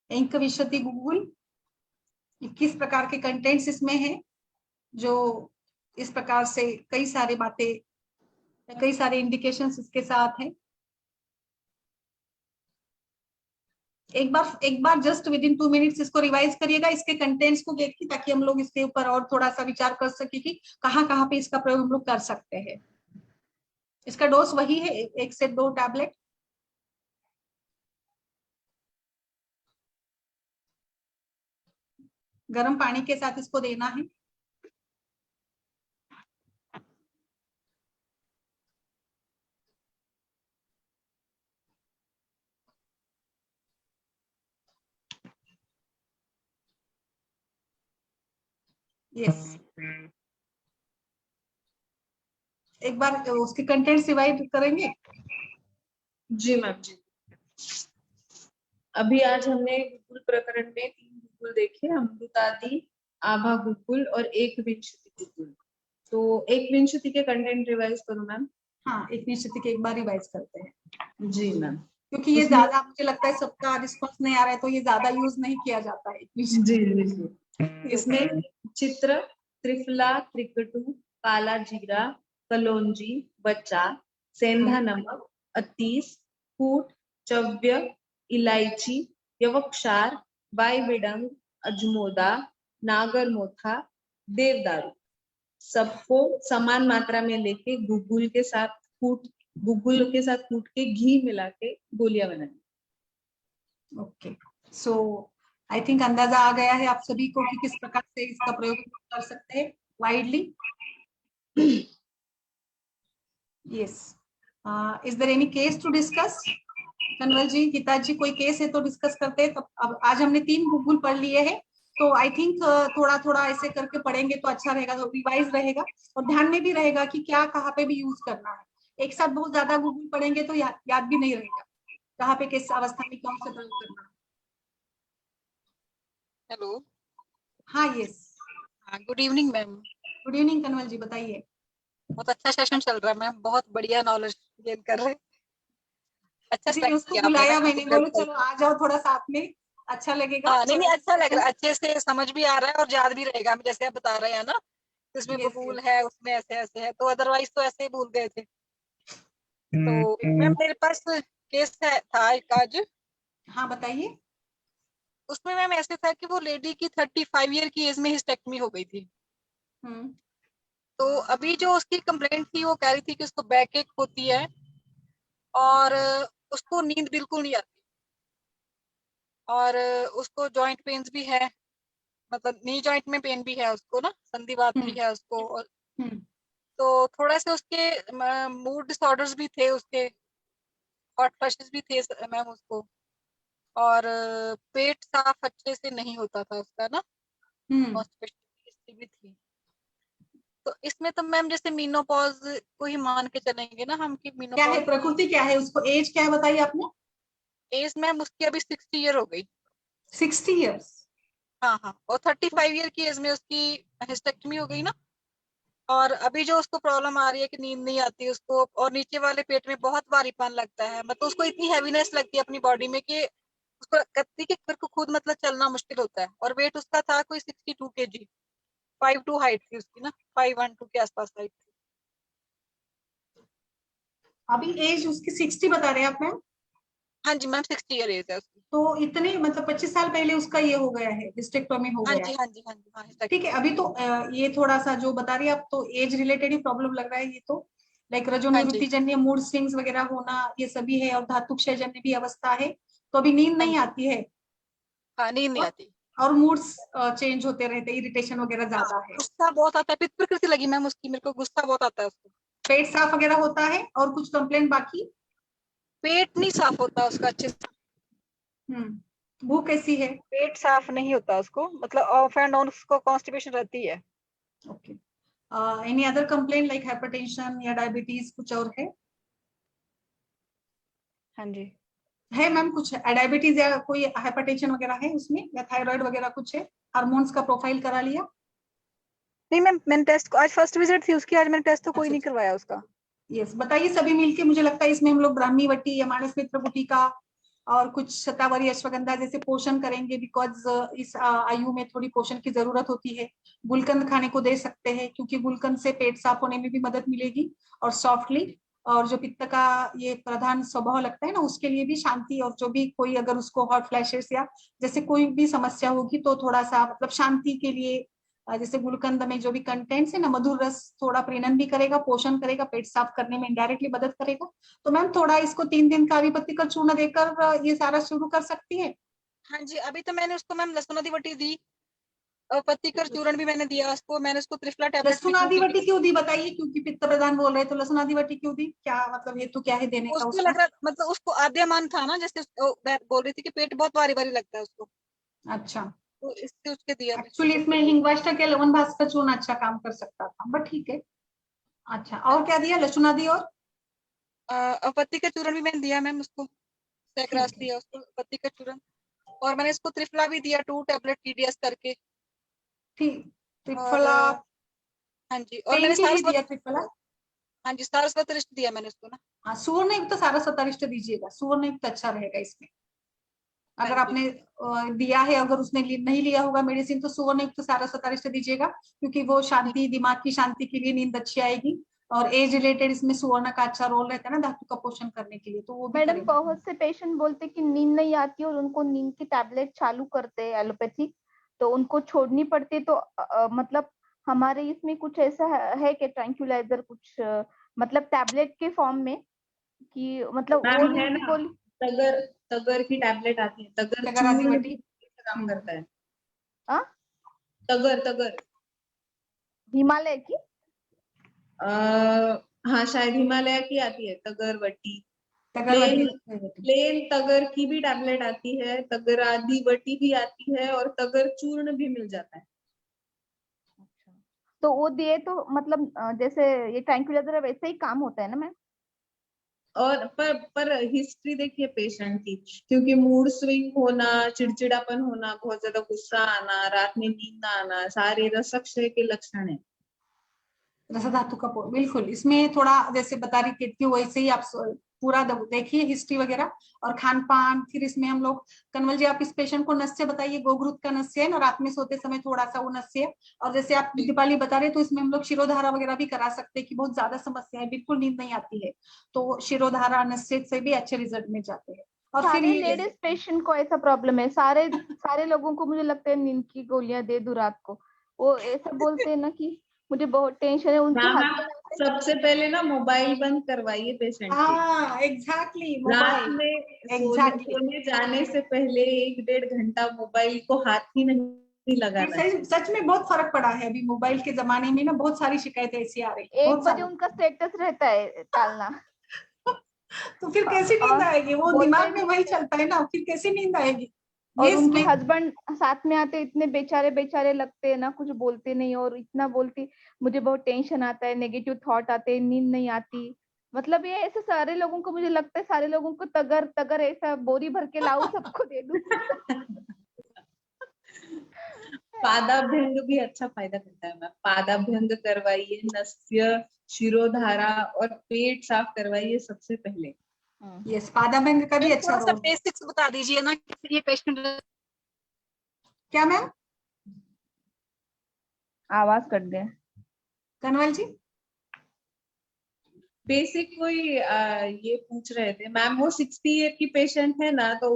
इंक विशति गूगल, 21 प्रकार के कंटेंट्स इसमें हैं, जो इस प्रकार से कई सारी बातें, कई सारे इंडिकेशंस इसके साथ हैं। एक बार जस्ट विद इन 2 मिनट्स इसको रिवाइज करिएगा, इसके कंटेंट्स को देख के, ताकि हम लोग इसके ऊपर और थोड़ा सा विचार कर सके कि कहाँ कहाँ पे इसका प्रयोग हम लोग कर सकते हैं। इसका डोज वही है, 1 से 2 टैबलेट। गर्म पानी के साथ इसको देना है। यस, एक बार उसके कंटेंट्स रिवाइज करेंगे। जी मैम जी। अभी आज हमने गुगुल प्रकरण में 3 गुगुल देखे, अमृतादि, आभा गुगुल और एक विंशति गुगुल। तो एक विंशति के कंटेंट रिवाइज करो मैम। हाँ, एक विंशति के एक बार रिवाइज करते हैं। जी मैम। क्योंकि ये ज्यादा, मुझे लगता है सबका रिस्पॉन्स नहीं आ रहा है, तो ये ज्यादा यूज नहीं किया जाता है। जी जी। इसमें चित्र, त्रिफला, त्रिकटु, काला जीरा, कलौंजी, बच्चा, सेंधा नमक, अतीस, कूट, चव्य, इलायची, यवक्षार, बाईविडंग, अजमोदा, नागरमोथा, देवदारू, सबको समान मात्रा में लेके गुगुल के साथ कूट के घी मिला के गोलियां बनानी। ओके, सो आई थिंक अंदाजा आ गया है आप सभी को कि किस प्रकार से इसका प्रयोग कर सकते हैं widely. Yes, is there any case to discuss? Kanwal ji, Geeta ji, कोई केस है तो डिस्कस करते हैं। तो अब आज हमने 3 गूगल पढ़ लिए हैं, तो आई थिंक थोड़ा थोड़ा ऐसे करके पढ़ेंगे तो अच्छा रहेगा, तो रिवाइज रहेगा और ध्यान में भी रहेगा कि क्या कहाँ पे भी यूज करना है। एक साथ बहुत ज्यादा गूगल पढ़ेंगे तो याद भी नहीं रहेगा कहाँ पे किस अवस्था में कौन सा प्रयोग करना है। हेलो। हाँ, yes, good evening ma'am. Good evening Kanwal ji, बताइए। बहुत अच्छा सेशन चल रहा है मैम, बहुत बढ़िया नॉलेज गेन कर रहे हैं। अच्छा जी, उसको बुलाया मैंने, बोलो चलो आ जाओ थोड़ा साथ में, अच्छा लगेगा। हाँ, नहीं अच्छा लग रहा है, अच्छे से समझ भी आ रहा है और याद भी रहेगा, जैसे आप बता रहे हैं ना, इसमें बबूल है, उसमें ऐसे ऐसे है, तो अदरवाइज तो ऐसे ही भूल गए थे। तो मैम मेरे पास केस था एक आज। हाँ, बताइए। उसमें मैम ऐसे था कि वो लेडी की 35 ईयर की एज में हिस्टेक्टमी हो गई थी। तो अभी जो उसकी कंप्लेंट थी, वो कह रही थी कि उसको बैक एक होती है और उसको नींद बिल्कुल नहीं आती, और उसको जॉइंट पेन्स भी है, मतलब नी जॉइंट में पेन भी है उसको ना, संधिवात भी है उसको। और तो थोड़ा से उसके मूड डिसऑर्डर्स भी थे, उसके हॉट फ्लशेस भी थे मैम उसको, और पेट साफ अच्छे से नहीं होता था उसका ना, कॉन्स्टिपेशन भी थी। तो इसमें तो मैम जैसे मीनोपॉज को ही मान के चलेंगे ना हम कि मीनोपॉज क्या है, प्रकृति क्या है, उसको एज क्या है बताइए आपने? एज मैम उसकी अभी 60 ईयर हो गई। 60 इयर्स? हाँ हाँ, और 35 ईयर की एज में उसकी हिस्टेक्टमी हो गई ना। और अभी जो उसको प्रॉब्लम आ रही है कि नींद नहीं आती उसको, और नीचे वाले पेट में बहुत भारीपन लगता है, मतलब उसको इतनी हैवीनेस लगती है अपनी बॉडी में कि उसको कहती कि मेरे को खुद मतलब चलना मुश्किल होता है, और वेट उसका था कोई 62 kg, 5'2" हाइट थी उसकी ना, 5'1" के आसपास हाइट थी। अभी एज उसकी 60 बता रहे हैं आप मैम? हाँ जी मैम, 60 ईयर एज है उसकी। तो इतने मतलब 25 साल पहले उसका ये हो गया है, हिस्टेक्टोमी हो हाँ गया जी है। हाँ जी हाँ जी हाँ। ठीक है, अभी तो ये थोड़ा सा जो बता रही है आप, तो एज रिलेटेड ही प्रॉब्लम लग रहा है ये तो, लाइक रजोनिवृत्ति जन्य मूड स्विंग्स वगैरह होना, ये सभी है, और धातु क्षय जन्य भी अवस्था है। तो अभी नींद नहीं आती है। हाँ, नींद नहीं आती, और मूड्स चेंज होते रहते, इरिटेशन वगैरह ज्यादा है। गुस्सा बहुत आता है, पित्त प्रकृति लगी मैम उसकी, मेरे को गुस्सा बहुत आता है उसको। पेट साफ वगैरह होता है, और कुछ कंप्लेंट बाकी? पेट नहीं साफ होता उसका अच्छे से। भूख कैसी है? पेट साफ नहीं होता उसको, मतलब ऑफ एंड ऑन उसको कॉन्स्टिपेशन रहती है। Okay. Any other complaint like hypertension या डायबिटीज, कुछ और है? हाँ जी है मैम, कुछ डायबिटीज या कोई हाइपरटेंशन वगैरह है उसमें, या थायराइड वगैरह कुछ है? हार्मोन्स का प्रोफाइल करा लिया? नहीं मैम, मैंने टेस्ट, आज फर्स्ट विजिट थी उसकी, आज मैंने टेस्ट तो कोई नहीं करवाया उसका। यस, बताइए सभी मिलके। मुझे लगता है इसमें हम लोग ब्राह्मी वटी या मानस मित्र गुटिका और कुछ शतावरी अश्वगंधा जैसे पोषण करेंगे, बिकॉज इस आयु में थोड़ी पोषण की जरूरत होती है। गुलकंद खाने को दे सकते हैं, क्योंकि गुलकंद से पेट साफ होने में भी मदद मिलेगी, और सॉफ्टली, और जो पित्त का ये प्रधान स्वभाव लगता है ना, उसके लिए भी शांति, और जो भी कोई अगर उसको हॉट फ्लैशेस या जैसे कोई भी समस्या होगी तो थोड़ा सा मतलब शांति के लिए, जैसे गुलकंद में जो भी कंटेंट्स है ना, मधुर रस थोड़ा प्रेनन भी करेगा, पोषण करेगा, पेट साफ करने में इनडायरेक्टली मदद करेगा। तो मैम थोड़ा इसको 3 दिन का आविपत्ति का चूर्ण देकर ये सारा शुरू कर सकती है। हाँ जी, अभी तो मैंने उसको मैम लहसुन आदि वटी दी, और पत्तीकर चूर्ण भी मैंने दिया उसको, मैंने उसको त्रिफला टैबलेट लहसुन आदि वटी क्यों दी बताइए? क्योंकि पित्त प्रदान बोल रहे, तो लहसुन आदि वटी क्यों दी? क्या मतलब हेतु क्या है देने का उसको उसमें? लग रहा, मतलब उसको आद्यमान था ना, जैसे बोल रही थी कि पेट बहुत भारी भारी लगता है उसको, अच्छा, तो इससे उसके दिया। एक्चुअली इसमें हिंगवाष्टक या लवण भास्कर का चूर्ण अच्छा काम कर सकता था, बट ठीक है। अच्छा, और क्या दिया? लहसुन आदि और पत्ती का चूर्ण भी मैंने दिया मैम उसको, सैग्रास दिया उसको, पत्ती का चूर्ण, और मैंने इसको त्रिफला भी दिया 2 टैबलेट TDS करके। ठीक, त्रिफला हाँ जी, और पेन मैंने के लिए दिया त्रिफला? हाँ जी, सारस्वत रिष्ट दिया मैंने उसको ना। हाँ, सुवर्णयुक्त तो सारस्वत दीजिएगा, सुवर्णयुक्त अच्छा रहेगा इसमें। अगर आपने दिया है, अगर उसने नहीं लिया होगा मेडिसिन, तो सुवर्णयुक्त सारस्वत दीजिएगा, क्योंकि वो शांति, दिमाग की शांति के लिए नींद अच्छी आएगी, और एज रिलेटेड इसमें सुवर्ण का अच्छा रोल रहता है ना, धातु का पोषण करने के लिए, तो वो भी मैडम करेगा। बहुत से पेशेंट बोलते कि नींद नहीं आती और उनको नींद की टैबलेट चालू करते हैं एलोपैथिक, तो उनको छोड़नी पड़ती है, तो मतलब हमारे इसमें कुछ ऐसा है कि ट्रैंक्विलाइजर कुछ मतलब टैबलेट के फॉर्म में, कि मतलब वो है ना, गोली तगर तगर की टैबलेट आती है, तगर तगर आदि चूर्ण वटी भी काम करता है। तगर तगर हिमालय की हाँ शायद हिमालय की आती है तगर वटी। तगर प्लेन तगर की भी टैबलेट आती है, तगर आदि वटी भी आती है, और तगर चूर्ण भी मिल जाता है। तो वो दिए तो मतलब जैसे ये ट्रैंक्विलाइजर वैसे ही काम होता है ना मैम? और पर हिस्ट्री देखिए पेशेंट की, क्योंकि मूड स्विंग होना, चिड़चिड़ापन होना, बहुत ज्यादा गुस्सा आना, रात में नींद ना आना, सारे रसक क्षय के लक्षण है। रसा धातु का बिल्कुल, इसमें थोड़ा जैसे बता रही थी वैसे ही आप पूरा देखिए हिस्ट्री वगैरह और खान पान। फिर इसमें हम लोग, कन्वल जी आप इस पेशेंट को नस्य बताइए, गोघृत का नस्य है ना, रात में सोते समय थोड़ा सा वो नस्य। और जैसे आप दीपाली बता रहे, तो इसमें हम लोग शिरोधारा वगैरह भी करा सकते हैं, कि बहुत ज्यादा समस्या है, बिल्कुल नींद नहीं आती है, तो शिरोधारा नस्य से भी अच्छे रिजल्ट मिल जाते हैं। और सारे फिर लेडीज पेशेंट को ऐसा प्रॉब्लम है, सारे लोगों को मुझे लगता है नींद की गोलियां दे दूं रात को, वो ऐसा बोलते हैं ना कि मुझे बहुत टेंशन है उनके हाँ, सबसे पहले ना मोबाइल बंद करवाइए पेशेंट के। हाँ एग्जैक्टली, रात में सोने जाने से पहले 1-1.5 घंटा मोबाइल को हाथ ही नहीं लगाना। सच में बहुत फर्क पड़ा है अभी मोबाइल के जमाने में ना, बहुत सारी शिकायतें ऐसी आ रही है। 1 बजे उनका स्टेटस रहता है टालना। तो फिर कैसी नींद आएगी? वो दिमाग में वही चलता है ना, फिर कैसी नींद आएगी? और उनके हस्बैंड साथ में आते, इतने बेचारे लगते हैं ना, कुछ बोलते नहीं, और इतना बोलती मुझे बहुत टेंशन आता है, नेगेटिव थॉट आते हैं, नींद नहीं आती। मतलब ये ऐसे सारे लोगों को, मुझे लगता है सारे लोगों को तगर ऐसा बोरी भर के लाऊं, सबको दे दूं। पादाभ्यंग भी अच्छा फायदा करता है मैम, पादाभ्यंग करवाइए, नस्य, शिरोधारा और पेट साफ करवाइए सबसे पहले। यस, पादाभंग का भी अच्छा थोड़ा सा रोल। बेसिक्स बता दीजिए ना कि ये पेशेंट। क्या मैम? आवाज कट गया। कनवल जी बेसिक कोई ये पूछ रहे थे मैम, वो 60 ईयर की पेशेंट है ना, तो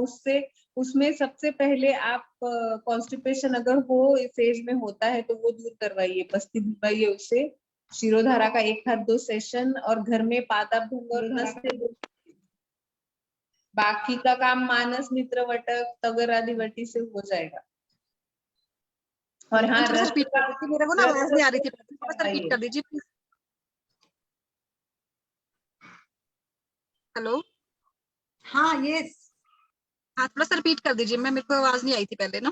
उसमें सबसे पहले आप कॉन्स्टिपेशन अगर हो इस एज में होता है तो वो दूर करवाइए, बस्ती दिलवाइए उससे, शिरोधारा का 1 हाथ 2 सेशन, और घर में पादाभंग और नस से बाकी का काम मानस मित्र वटक तगर आदि वटी से हो जाएगा। और हाँ, रिपीट कर दीजिए, मेरे को ना आवाज नहीं आ रही थी, थोड़ा सा रिपीट कर दीजिए प्लीज। हेलो, हाँ यस, हाँ थोड़ा सा रिपीट कर दीजिए, मेरे को आवाज नहीं आई थी पहले ना।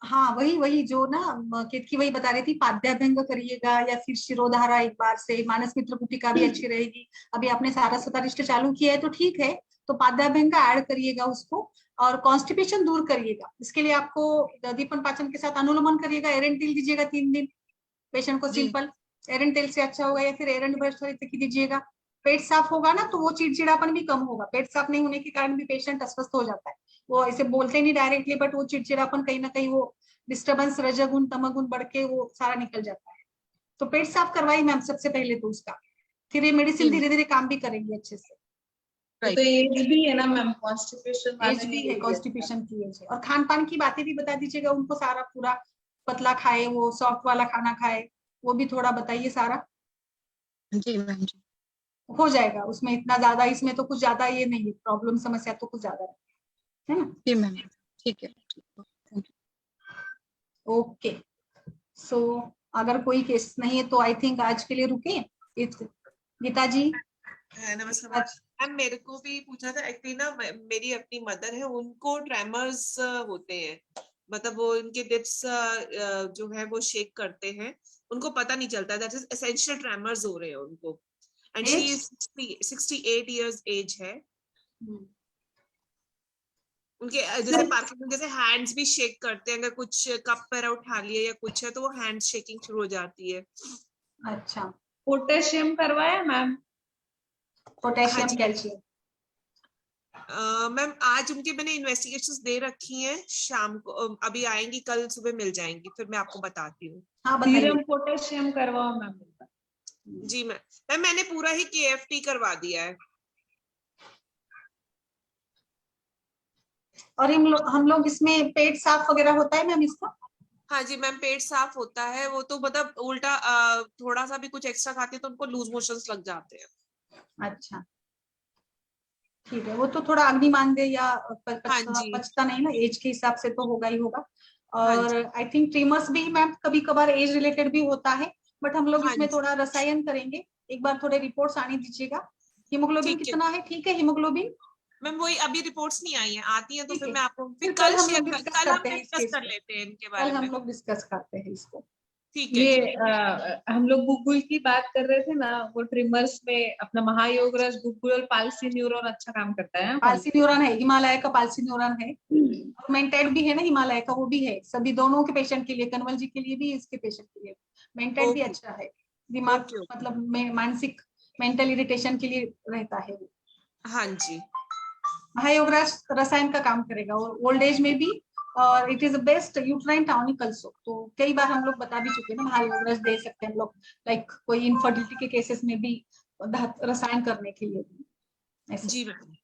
हाँ वही जो ना केतकी वही बता रही थी, पाद्याभंग करिएगा या फिर शिरोधारा एक बार से, मानस मित्र कुटिका भी अच्छी रहेगी। अभी आपने सारस्वतारिष्ट चालू किया है तो ठीक है, तो पाद्याभंग का ऐड करिएगा उसको, और कॉन्स्टिपेशन दूर करिएगा। इसके लिए आपको दीपन पाचन के साथ अनुलोमन करिएगा, एरंड तेल दीजिएगा 3 दिन पेशेंट को, सिंपल एरंड तेल से अच्छा होगा, या फिर एरंड ब्रश दीजिएगा। पेट साफ होगा ना तो वो चिड़चिड़ापन भी कम होगा। पेट साफ नहीं होने के कारण भी पेशेंट अस्वस्थ हो जाता है, वो ऐसे बोलते नहीं डायरेक्टली, बट वो चिड़चिड़ापन कहीं ना कहीं, वो डिस्टर्बेंस रजगुण तमगुण बढ़ के वो सारा निकल जाता है। तो पेट साफ करवाई मैम सबसे पहले तो उसका, फिर ये मेडिसिन धीरे धीरे काम भी करेंगे अच्छे से। तो एज भी है ना मैम, कॉन्स्टिपेशन एज भी है, कॉन्स्टिपेशन की एज है। और खान पान की बातें भी बता दीजिएगा उनको सारा, पूरा पतला खाए, वो सॉफ्ट वाला खाना खाए, वो भी थोड़ा बताइए सारा। जी मैम जी, हो जाएगा उसमें, इतना ज्यादा इसमें तो कुछ ज्यादा ये नहीं है, प्रॉब्लम समस्या तो कुछ ज्यादा है ना। जी मैम, ठीक है, ओके, सो अगर कोई केस नहीं है तो आई थिंक आज के लिए रुके। गीता जी नमस्कार मैम, मेरे को भी पूछना था एक्चुअली ना, मेरी अपनी मदर है, उनको ट्रेमर्स होते हैं, मतलब वो उनके डिप्स जो है वो शेक करते हैं, उनको पता नहीं चलता, दैट इज एसेंशियल ट्रेमर्स हो रहे हैं उनको, and she is 68 years age है उनके। जैसे पार्किंसंस, जैसे हैंड्स भी शेक करते हैं, अगर कुछ कप पर उठा लिया या कुछ है तो वो हैंड शेकिंग शुरू हो जाती है। अच्छा, पोटेशियम करवाया मैम? पोटेशियम कैल्शियम मैम आज उनके मैंने इन्वेस्टिगेशंस दे रखी हैं, शाम को अभी आएंगी, कल सुबह मिल जाएंगी, फिर मैं आपको बताती हूँ। हाँ सीरम पोटेशियम करवाओ मैम। जी मैम मैंने पूरा ही KFT करवा दिया है। और हम लोग इसमें पेट साफ वगैरह होता है मैम इसका? हाँ जी मैम, पेट साफ होता है, वो तो मतलब उल्टा थोड़ा सा भी कुछ एक्स्ट्रा खाते हैं तो उनको लूज मोशंस लग जाते हैं। अच्छा ठीक है, वो तो थोड़ा अग्नि मानदेय या हाँ जी, पचता नहीं ना, एज के हिसाब से तो होगा ही होगा। हाँ और जी, आई थिंक ट्रिमर्स भी मैम कभी कभार एज रिलेटेड भी होता है, बट हम लोग हाँ इसमें जी, थोड़ा रसायन करेंगे। एक बार थोड़े रिपोर्ट्स आने दीजिएगा। हीमोग्लोबिन ठीक है कितना है? ठीक है हीमोग्लोबिन? मैम, वही अभी रिपोर्ट्स नहीं आई हैं, आती हैं तो ठीक फिर है, मैं आपको फिर फिर कल हम शेयर लोग डिस्कस कल हम करते हैं इस डिस्कस केस कर को, लेते हैं इनके कल बारे हम में। लोग डिस्कस करते हैं इसको। ठीक है ये जी। हम लोग गूगल की बात कर रहे थे ना, वो ट्रिमर्स में अपना महायोग रस, गूगल और पालसी न्यूरॉन अच्छा काम करता है। पालसी न्यूरॉन है, हिमालय का पालसी न्यूरॉन है, और मेंटेड भी है ना हिमालय का, वो भी है, सभी दोनों के पेशेंट के लिए, कनवल जी के लिए भी, इसके पेशेंट के लिए मेंटेड भी ओके अच्छा है। दिमाग ओके, मतलब मानसिक मेंटल इरिटेशन के लिए रहता है वो। हाँ जी, महायोगराज रसायन का काम करेगा और ओल्ड एज में भी, और it is best uterine tonic also. तो कई बार हम लोग बता भी चुके हैं ना, महायोगराज दे सकते हैं हम लोग, लाइक कोई इनफर्टिलिटी के केसेस में भी रसायन करने के लिए भी ऐसे। जी मैम।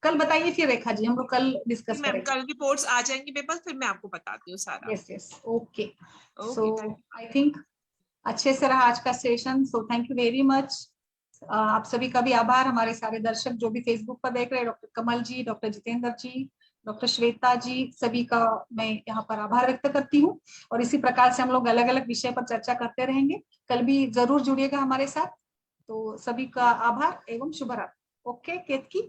कल बताइए फिर रेखा जी, हम लोग कल डिस्कस मैम करेंगे। कल रिपोर्ट्स आ जाएंगी मेरे पास, फिर मैं आपको बताती हूँ सारा। Yes yes, okay. So okay, thank I think अच्छे से रहा आज का session, so thank you very much. आप सभी का भी आभार, हमारे सारे दर्शक जो भी फेसबुक पर देख रहे हैं, डॉक्टर कमल जी, डॉक्टर जितेंद्र जी, डॉक्टर श्वेता जी, सभी का मैं यहाँ पर आभार व्यक्त करती हूँ। और इसी प्रकार से हम लोग अलग अलग विषय पर चर्चा करते रहेंगे, कल भी जरूर जुड़िएगा हमारे साथ। तो सभी का आभार एवं शुभ रात्रि। Okay Ketki,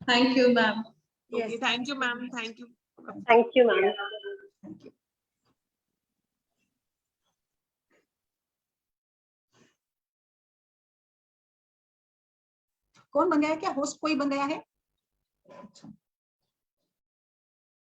thank you ma'am. Okay, thank you ma'am, thank you. Thank you ma'am. Thank you. कौन बन गया है? क्या होस्ट कोई बन गया है? अच्छा।